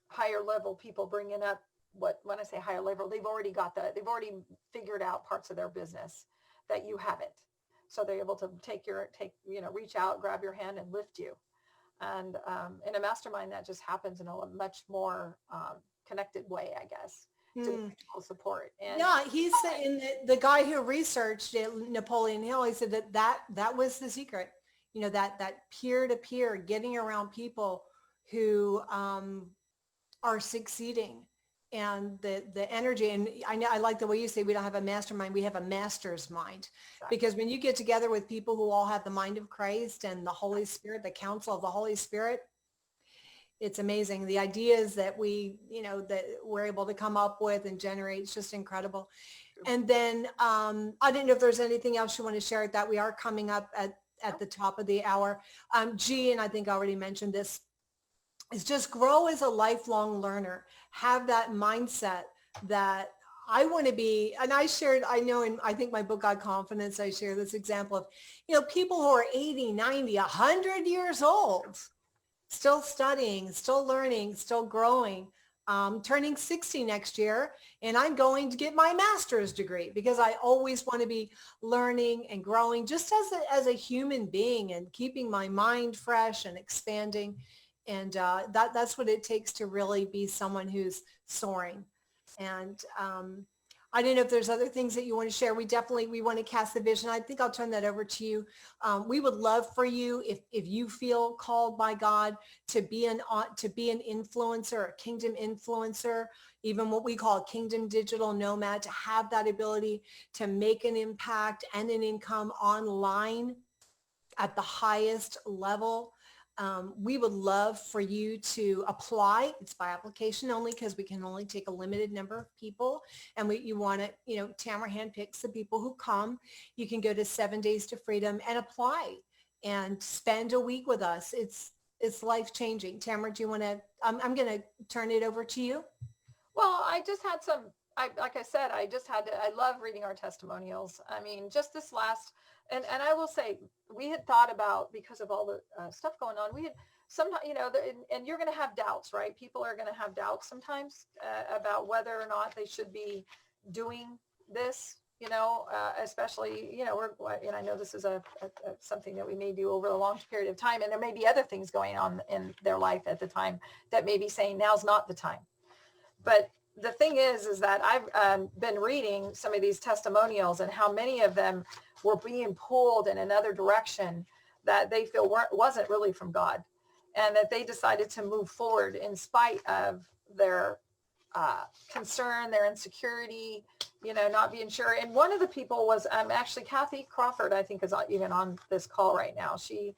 higher level people bringing up when I say higher level, they've already figured out parts of their business that you haven't. So they're able to reach out, grab your hand and lift you. And in a mastermind, that just happens in a much more connected way, I guess, to support. And yeah, he's saying that the guy who researched it, Napoleon Hill, he said that was the secret, that peer-to-peer, getting around people who are succeeding, and the energy. And I like the way you say we don't have a mastermind, we have a master's mind. Exactly. Because when you get together with people who all have the mind of Christ and the Holy Spirit, the counsel of the Holy Spirit, it's amazing. The ideas that that we're able to come up with and generate, it's just incredible. And then I didn't know if there's anything else you want to share that we are coming up at the top of the hour. G, and I think I already mentioned this, is just grow as a lifelong learner. Have that mindset that I want to be, and I think my book, God Confidence, I share this example of, people who are 80, 90, 100 years old, still studying, still learning, still growing. Turning 60 next year, and I'm going to get my master's degree because I always want to be learning and growing just as a human being, and keeping my mind fresh and expanding. And that's what it takes to really be someone who's soaring. And I don't know if there's other things that you want to share. We want to cast the vision. I think I'll turn that over to you. We would love for you, if you feel called by God to be an influencer, a kingdom influencer, even what we call a kingdom digital nomad, to have that ability to make an impact and an income online at the highest level. We would love for you to apply. It's by application only, because we can only take a limited number of people. And you want to, Tamara handpicks the people who come. You can go to 7 Days to Freedom and apply and spend a week with us. It's life changing. Tamara, do you want to, I'm going to turn it over to you. Well, I just had like I said, I love reading our testimonials. I mean, just this last, and I will say, we had thought about, because of all the stuff going on, we had sometimes, and you're going to have doubts, right? People are going to have doubts sometimes about whether or not they should be doing this, especially, and I know this is a something that we may do over a long period of time. And there may be other things going on in their life at the time that may be saying now's not the time. But the thing is that I've been reading some of these testimonials, and how many of them were being pulled in another direction that they feel wasn't really from God, and that they decided to move forward in spite of their concern, their insecurity, not being sure. And one of the people was actually Kathy Crawford, I think, is even on this call right now. She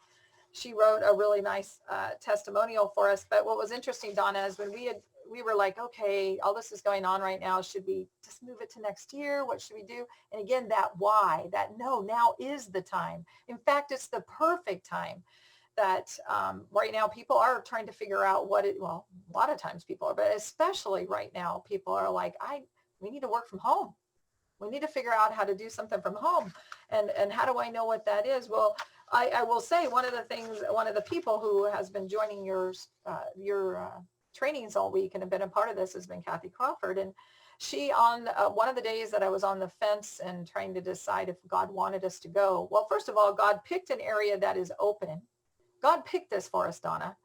wrote a really nice testimonial for us. But what was interesting, Donna, is when we were like, okay, all this is going on right now. Should we just move it to next year? What should we do? And again, that why, that no, now is the time. In fact, it's the perfect time. That right now people are trying to figure out a lot of times people are, but especially right now, people are like, we need to work from home. We need to figure out how to do something from home. And how do I know what that is? Well, I will say one of the people who has been joining your trainings all week and have been a part of this has been Kathy Crawford. And she, on one of the days that I was on the fence and trying to decide if God wanted us to go, well, first of all, God picked an area that is open. God picked this for us, Donna.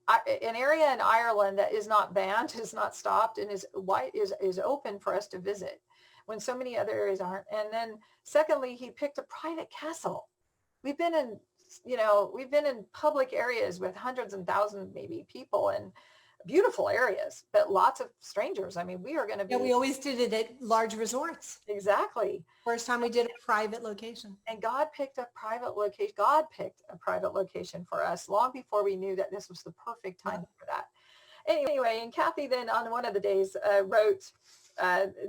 An area in Ireland that is not banned, is not stopped, and is open for us to visit when so many other areas aren't. And then secondly, he picked a private castle. We've been in public areas with hundreds and thousands, maybe people, and beautiful areas, but lots of strangers. I mean, we are going to be. Yeah, we always did it at large resorts. Exactly. First time we did a private location. And God picked a private location. God picked a private location for us long before we knew that this was the perfect time for that. Anyway, and Kathy then on one of the days wrote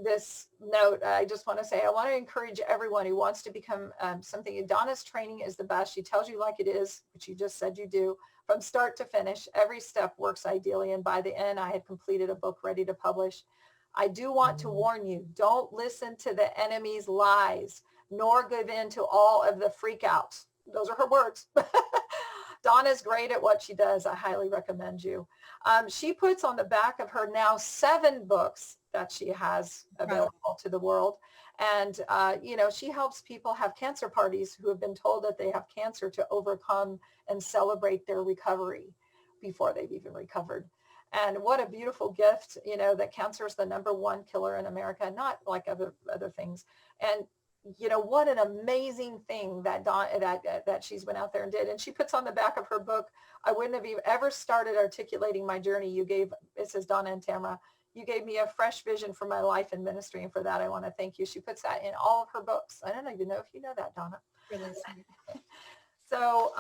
this note. I just want to say, I want to encourage everyone who wants to become something. Donna's training is the best. She tells you like it is, which you just said you do. From start to finish, every step works ideally. And by the end, I had completed a book ready to publish. I do want to warn you, don't listen to the enemy's lies, nor give in to all of the freakouts. Those are her words. Donna's great at what she does. I highly recommend you. She puts on the back of her now 7 books that she has available to the world. And, she helps people have cancer parties who have been told that they have cancer to overcome and celebrate their recovery before they've even recovered. And what a beautiful gift, that cancer is the #1 killer in America, not like other things. And, what an amazing thing that she's went out there and did. And she puts on the back of her book, I wouldn't have even ever started articulating my journey. It says, Donna and Tamara, you gave me a fresh vision for my life and ministry. And for that, I want to thank you. She puts that in all of her books. I don't even know if you know that, Donna. Really sweet. So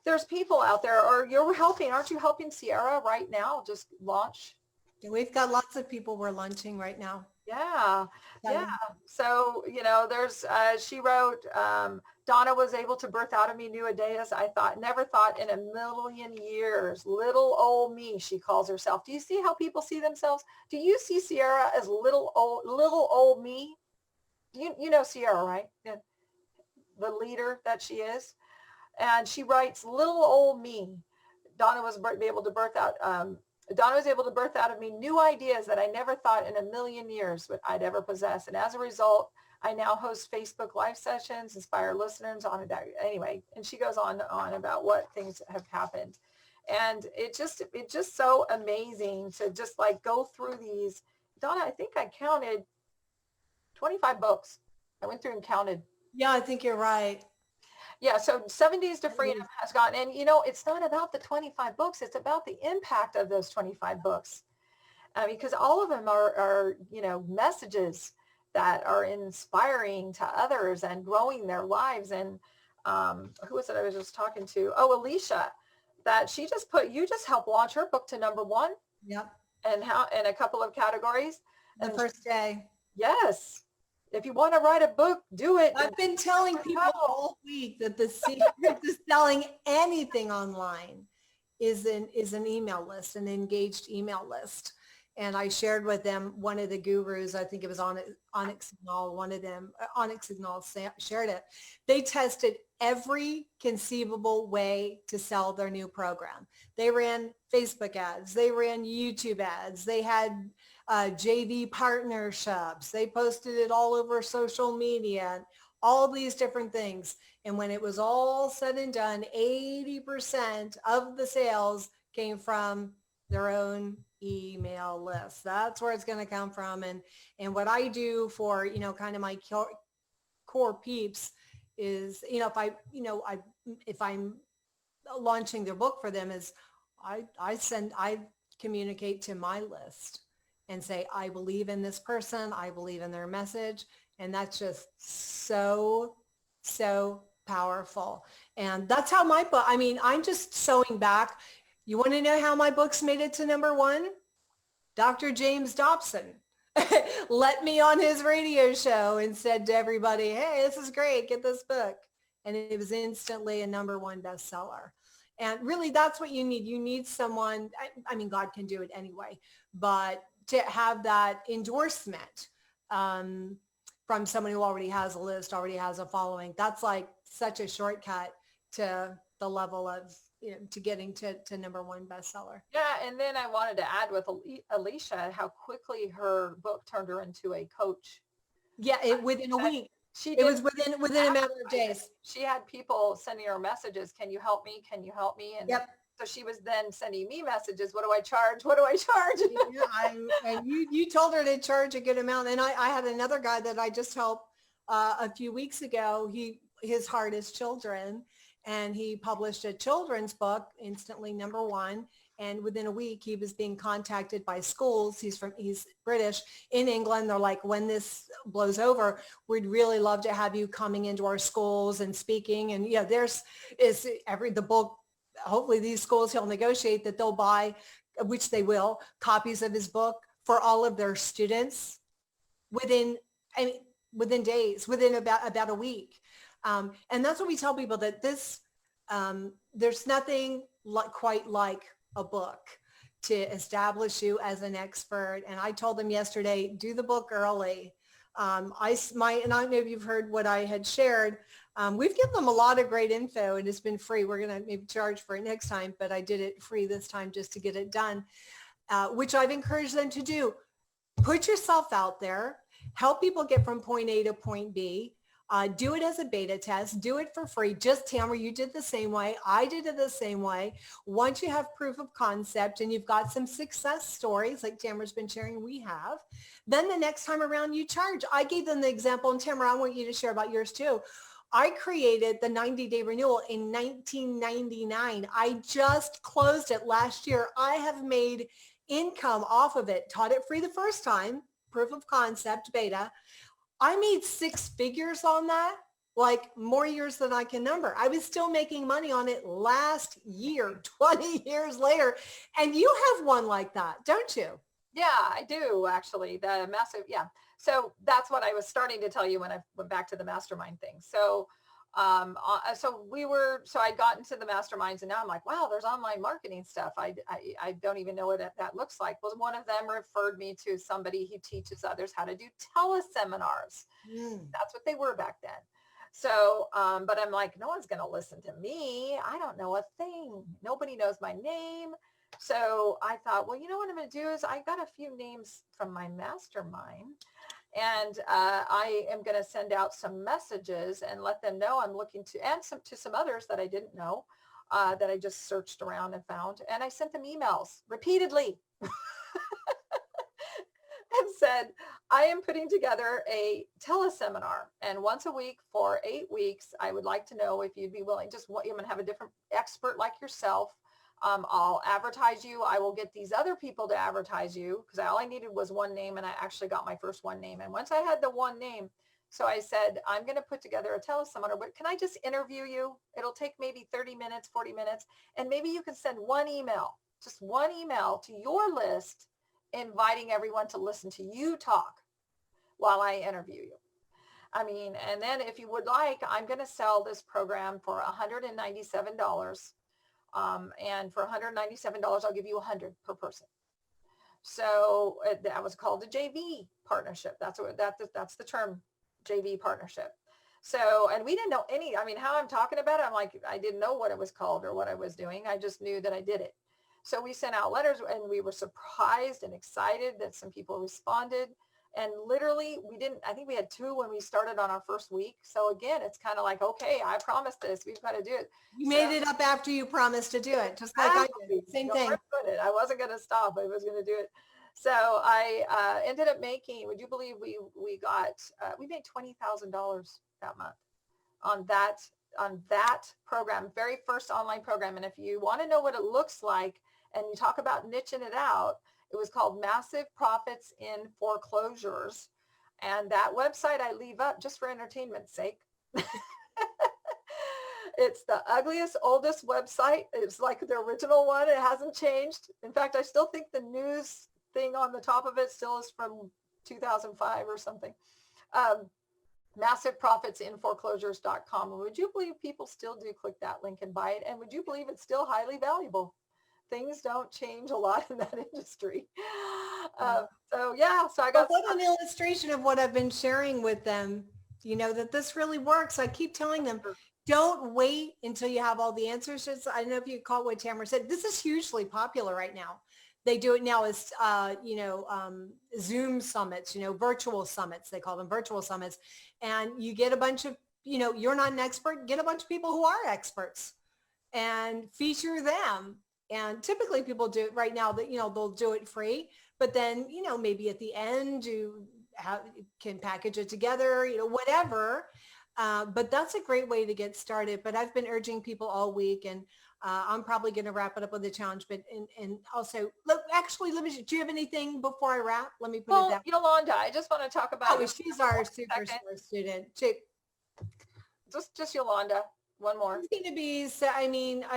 there's people out there, or aren't you helping Sierra right now just launch? We've got lots of people we're launching right now. Yeah. So, she wrote, Donna was able to birth out of me new ideas. Never thought in a million years. Little old me, she calls herself. Do you see how people see themselves? Do you see Sierra as little old me? You know Sierra, right? The leader that she is. And she writes, little old me. Donna was able to birth out of me new ideas that I never thought in a million years I'd ever possess. And as a result, I now host Facebook live sessions, inspire listeners on that. Anyway, and she goes on about what things have happened. And it's just so amazing to just like go through these. Donna, I think I counted 25 books. I went through and counted. Yeah, I think you're right. Yeah, so 7 Days to Freedom has gone, and it's not about the 25 books, it's about the impact of those 25 books. Because all of them are messages that are inspiring to others and growing their lives. And who was it I was just talking to? Oh, Alicia, that you just helped launch her book to #1. Yep. And in a couple of categories. The first day. Yes. If you want to write a book, do it. I've been telling people all week that the secret to selling anything online is an email list, an engaged email list. And I shared with them one of the gurus, I think it was Onyx Signal, one of them, Onyx Signal shared it. They tested every conceivable way to sell their new program. They ran Facebook ads. They ran YouTube ads. They had JV partnerships. They posted it all over social media, and all these different things. And when it was all said and done, 80% of the sales came from their own email list. That's where it's going to come from. And what I do for, kind of my core peeps is, if I'm launching their book for them, is I communicate to my list and say, I believe in this person. I believe in their message. And that's just so, so powerful. And that's how my book, I'm just sewing back. You want to know how my books made it to #1? Dr. James Dobson let me on his radio show and said to everybody, hey, this is great. Get this book. And it was instantly a #1 bestseller. And really, that's what you need. You need someone, God can do it anyway, but to have that endorsement from someone who already has a list, already has a following, that's like such a shortcut to the level of to getting to number one bestseller. Yeah. And then I wanted to add with Alicia, how quickly her book turned her into a coach. Yeah, within a week. She It did was within a matter of days. She had people sending her messages. Can you help me? Can you help me? And Yep. so she was then sending me messages. What do I charge? What do I charge? Yeah, and you told her to charge a good amount. And I had another guy that I just helped a few weeks ago. His heart is children, and he published a children's book, instantly number one. And within a week, he was being contacted by schools. He's British in England. They're like, when this blows over, we'd really love to have you coming into our schools and speaking. And yeah, the book. Hopefully these schools, he'll negotiate that they'll buy, which they will, copies of his book for all of their students within days, within about a week. And that's what we tell people, that there's nothing quite like a book to establish you as an expert. And I told them yesterday, do the book early. And I don't know if you've heard what I had shared. We've given them a lot of great info, and it's been free. We're going to maybe charge for it next time, but I did it free this time just to get it done, which I've encouraged them to do. Put yourself out there, help people get from point A to point B. Do it as a beta test. Do it for free. Just Tamara, you did the same way. I did it the same way. Once you have proof of concept and you've got some success stories like Tamara's been sharing, we have, then the next time around you charge. I gave them the example, and Tamara, I want you to share about yours too. I created the 90-day renewal in 1999. I just closed it last year. I have made income off of it, taught it free the first time, proof of concept, beta. I made 6 figures on that, like more years than I can number. I was still making money on it last year, 20 years later. And you have one like that, don't you? Yeah, I do actually. The massive, yeah. So that's what I was starting to tell you when I went back to the mastermind thing. So, so I got into the masterminds, and now I'm like, wow, there's online marketing stuff. I don't even know what that looks like. Well, one of them referred me to somebody who teaches others how to do teleseminars. That's what they were back then. So, but I'm like, no one's going to listen to me. I don't know a thing. Nobody knows my name. So I thought, well, you know what I'm going to do is I got a few names from my mastermind, and I am going to send out some messages and let them know I'm looking to, and some others that I didn't know, that I just searched around and found. And I sent them emails repeatedly and said, I am putting together a teleseminar, and once a week for 8 weeks, I would like to know if you'd be willing. Just what, you're going to have a different expert like yourself. I'll advertise you. I will get these other people to advertise you, because all I needed was one name, and I actually got my first one name. And once I had the one name, so I said, I'm going to put together a teleseminar, but can I just interview you? It'll take maybe 30 minutes, 40 minutes. And maybe you can send one email, just one email to your list, inviting everyone to listen to you talk while I interview you. I mean, and then if you would like, I'm going to sell this program for $197. And for $197, I'll give you 100 per person. So that was called a JV partnership. That's the term, JV partnership. So, and we didn't know I mean, how I'm talking about it, I'm like, I didn't know what it was called or what I was doing. I just knew that I did it. So we sent out letters, and we were surprised and excited that some people responded. And literally I think we had 2 when we started on our first week. So again, it's kind of like, okay, I promised this, we've got to do it. You made it up after you promised to do it, just like I did. Same thing. I wasn't going to stop. I was going to do it. So I ended up making, would you believe we made $20,000 that month on that program, very first online program. And if you want to know what it looks like, and you talk about niching it out, it was called Massive Profits in Foreclosures. And that website I leave up just for entertainment's sake. It's the ugliest, oldest website. It's like the original one. It hasn't changed. In fact, I still think the news thing on the top of it still is from 2005 or something. MassiveProfitsInForeclosures.com. And would you believe people still do click that link and buy it? And would you believe it's still highly valuable? Things don't change a lot in that industry. So I got an illustration of what I've been sharing with them, that this really works. I keep telling them, don't wait until you have all the answers. I don't know if you caught what Tamara said. This is hugely popular right now. They do it now as, Zoom summits, virtual summits. They call them virtual summits. And you get a bunch of, you're not an expert, get a bunch of people who are experts and feature them. And typically people do it right now that, they'll do it free, but then, maybe at the end you can package it together, whatever. But that's a great way to get started. But I've been urging people all week, and I'm probably going to wrap it up with a challenge. But and also, look, actually, do you have anything before I wrap? Let me put it that. Yolanda, I just want to talk about. Oh, she's our super smart student. Just Yolanda. One more. She's going to be.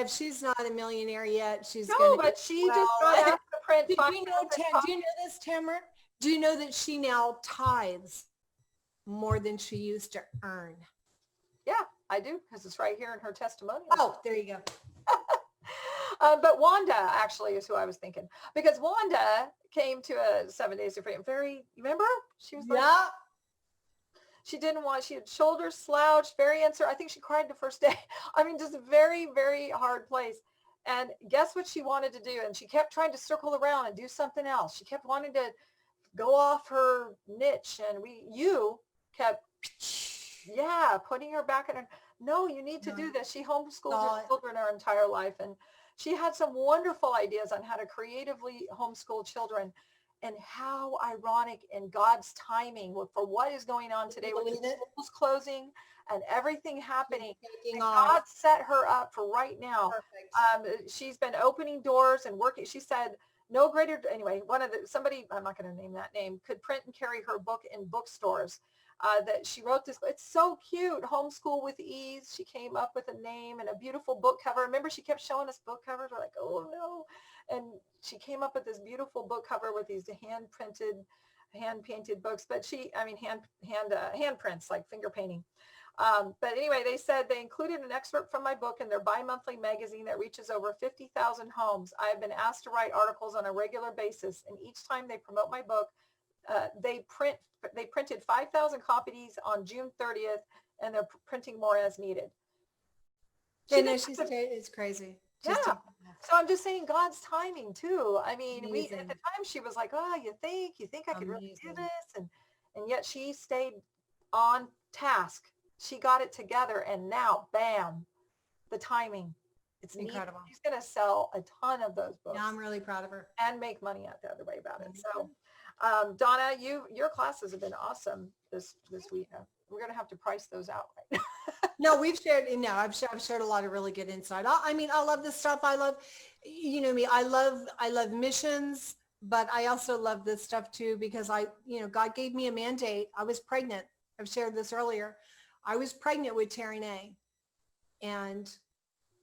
She's not a millionaire yet. She's but she just got asked to print. Do you know this, Tamara? Do you know that she now tithes more than she used to earn? Yeah, I do, because it's right here in her testimonial. Oh, there you go. But Wanda actually is who I was thinking, because Wanda came to a 7 days of freedom. Remember? She was like, yeah. She didn't want, she had shoulders slouched, very uncertain. I think she cried the first day. I mean, just a very, very hard place. And guess what she wanted to do? And she kept trying to circle around and do something else. She kept wanting to go off her niche. And you kept, putting her back in her. No, you need to do this. She homeschooled her children her entire life. And she had some wonderful ideas on how to creatively homeschool children. And how ironic in God's timing for what is going on today with the schools closing and everything happening. And God set her up for right now. She's been opening doors and working. She said, no greater, anyway, somebody, I'm not going to name that name, could print and carry her book in bookstores. That she wrote this. It's so cute. Homeschool with Ease. She came up with a name and a beautiful book cover. Remember, she kept showing us book covers. We're like, oh no. And she came up with this beautiful book cover with these hand painted books. But hand prints, like finger painting. But anyway, they said they included an excerpt from my book in their bi-monthly magazine that reaches over 50,000 homes. I have been asked to write articles on a regular basis, and each time they promote my book, they printed 5,000 copies on June 30th, and they're printing more as needed. It's crazy. Yeah. So I'm just saying God's timing too. I mean, at the time she was like, oh, you think I could really do this? And yet she stayed on task. She got it together, and now, bam, the timing. It's incredible. She's going to sell a ton of those books. Yeah, I'm really proud of her. And make money out the other way about it. So, Donna, your classes have been awesome this week. We're going to have to price those out. Right? No, I've shared a lot of really good insight. I love this stuff. I love, me, I love missions, but I also love this stuff too, because God gave me a mandate. I was pregnant. I've shared this earlier. I was pregnant with Terry Nay, and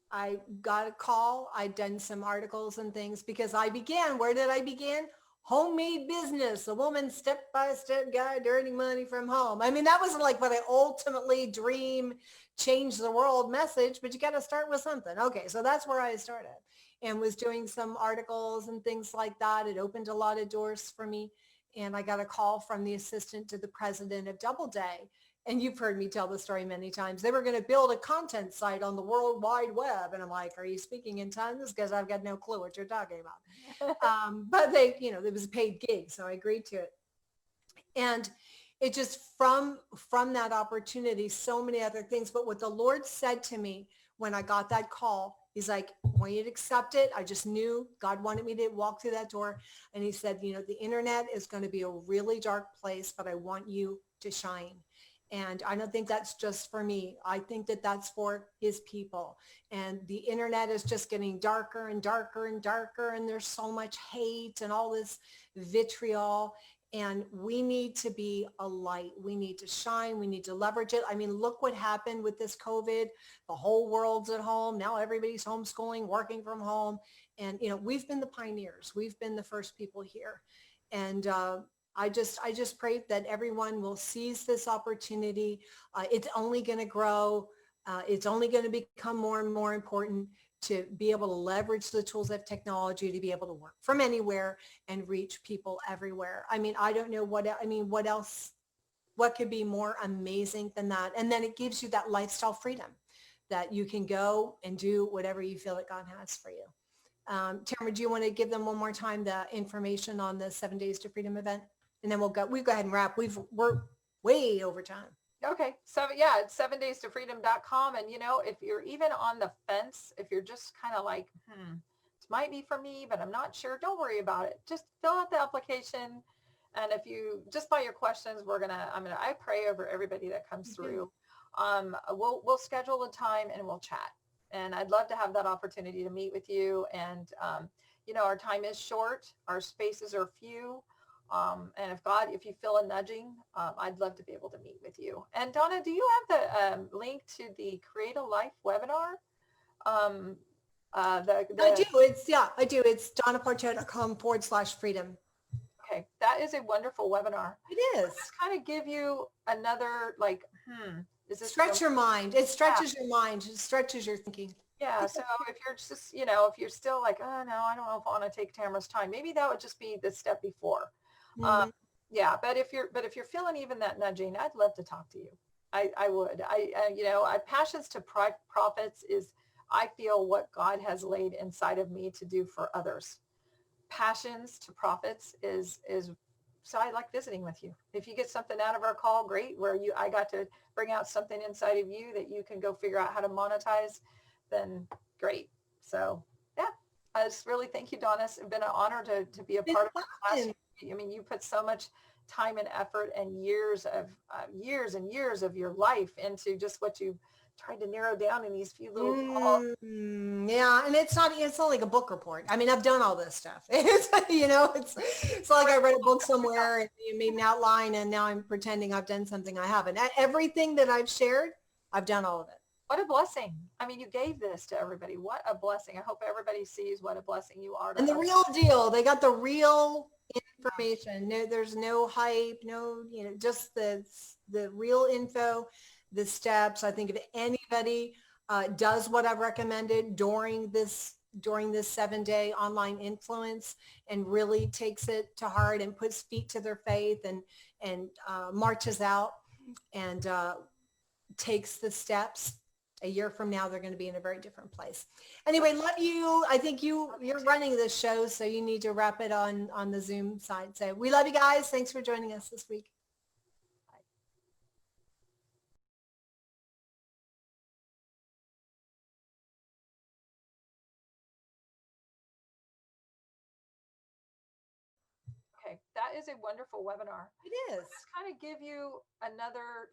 I got a call. I'd done some articles and things because where did I begin? Homemade business, a woman step-by-step guide to earning money from home. I mean, that was like what I ultimately dream, change the world message, but you got to start with something. Okay, so that's where I started and was doing some articles and things like that. It opened a lot of doors for me. And I got a call from the assistant to the president of Doubleday. And you've heard me tell the story many times. They were going to build a content site on the World Wide Web. And I'm like, are you speaking in tongues? Because I've got no clue what you're talking about. But it was a paid gig. So I agreed to it. And it just from that opportunity, so many other things. But what the Lord said to me when I got that call, he's like, I want you to accept it. I just knew God wanted me to walk through that door. And he said, the internet is going to be a really dark place, but I want you to shine. And I don't think that's just for me. I think that that's for his people. And the internet is just getting darker and darker and darker. And there's so much hate and all this vitriol. And we need to be a light. We need to shine. We need to leverage it. I mean, look what happened with this COVID. The whole world's at home. Now everybody's homeschooling, working from home. And, we've been the pioneers. We've been the first people here. And I just pray that everyone will seize this opportunity. It's only going to grow. It's only going to become more and more important to be able to leverage the tools of technology to be able to work from anywhere and reach people everywhere. I mean, I don't know what else, what could be more amazing than that? And then it gives you that lifestyle freedom that you can go and do whatever you feel that God has for you. Tamara, do you want to give them one more time the information on the 7 Days to Freedom event? And then we'll go ahead and wrap. We're way over time. Okay. So yeah, it's 7daystofreedom.com. And if you're even on the fence, if you're just kind of like, this might be for me, but I'm not sure, don't worry about it. Just fill out the application. And if you, just by your questions, I pray over everybody that comes through. We'll schedule a time and we'll chat. And I'd love to have that opportunity to meet with you. And, our time is short. Our spaces are few. And if you feel a nudging, I'd love to be able to meet with you. And Donna, do you have the link to the Create a Life webinar? I do. I do. It's donnapartow.com/freedom. Okay. That is a wonderful webinar. It is. Just kind of give you another is this stretch your mind. It stretches your mind. It stretches your thinking. Yeah. So if you're just, if you're still like, oh no, I don't know if I want to take Tamara's time, maybe that would just be the step before. Yeah. But if you're feeling even that nudging, I'd love to talk to you. I would. Passions to Profits is, I feel what God has laid inside of me to do for others. Passions to Profits is so I like visiting with you. If you get something out of our call, great. I got to bring out something inside of you that you can go figure out how to monetize, then great. So yeah, I just really thank you, Donna. It's been an honor to be a part of our class. I mean, you put so much time and effort and years and years of your life into just what you tried to narrow down in these few little calls. Yeah, and it's not like a book report. I mean, I've done all this stuff. It's it's not like I read a book somewhere and you made an outline and now I'm pretending I've done something I haven't. Everything that I've shared, I've done all of it. What a blessing. I mean, you gave this to everybody. What a blessing. I hope everybody sees what a blessing you are. And the real deal, they got the real information. No, there's no hype, no, just the real info, the steps. I think if anybody does what I've recommended during this 7-day online influence and really takes it to heart and puts feet to their faith and marches out and takes the steps, a year from now, they're going to be in a very different place. Anyway, love you. I think you're running this show, so you need to wrap it on the Zoom side. So we love you guys. Thanks for joining us this week. Okay, that is a wonderful webinar. It is. Just kind of give you another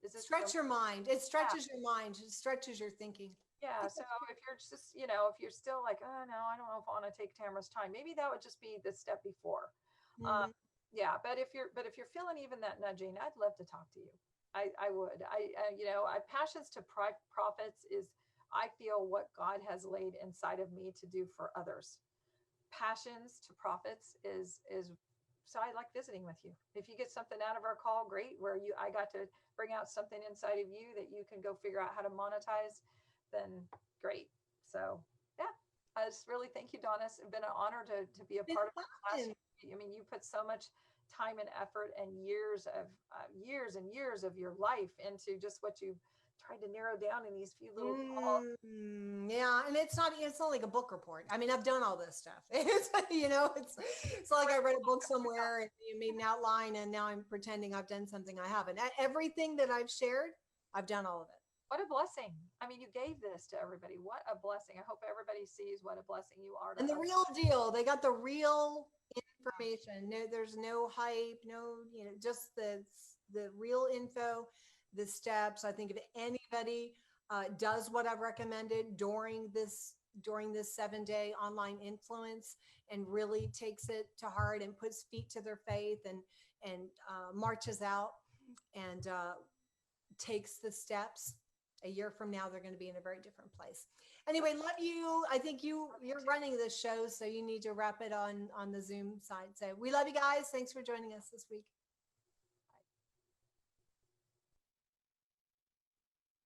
is this stretch your mind. It stretches your mind. It stretches your thinking. Yeah. So if you're just, if you're still like, oh no, I don't know if I want to take Tamara's time, maybe that would just be the step before. Yeah. But if you're feeling even that nudging, I'd love to talk to you. I would. Passions to Profits is, I feel what God has laid inside of me to do for others. Passions to Profits is so I like visiting with you. If you get something out of our call, great. I got to bring out something inside of you that you can go figure out how to monetize, then great. So yeah, I just really thank you, Donna. It's been an honor to be a part of the class. I mean, you put so much time and effort and years and years of your life into just what you tried to narrow down in these few little calls. Yeah, and it's not like a book report. I mean, I've done all this stuff. It's it's not like I read a book somewhere and you made an outline and now I'm pretending I've done something I haven't. Everything that I've shared, I've done all of it. What a blessing. I mean, you gave this to everybody. What a blessing. I hope everybody sees what a blessing you are. And the real deal, they got the real information. No, there's no hype, no, just the real info, the steps. I think if anybody does what I've recommended during this 7-day online influence and really takes it to heart and puts feet to their faith and marches out and takes the steps, a year from now, they're going to be in a very different place. Anyway, love you. I think you're running this show, so you need to wrap it on the Zoom side. So we love you guys. Thanks for joining us this week.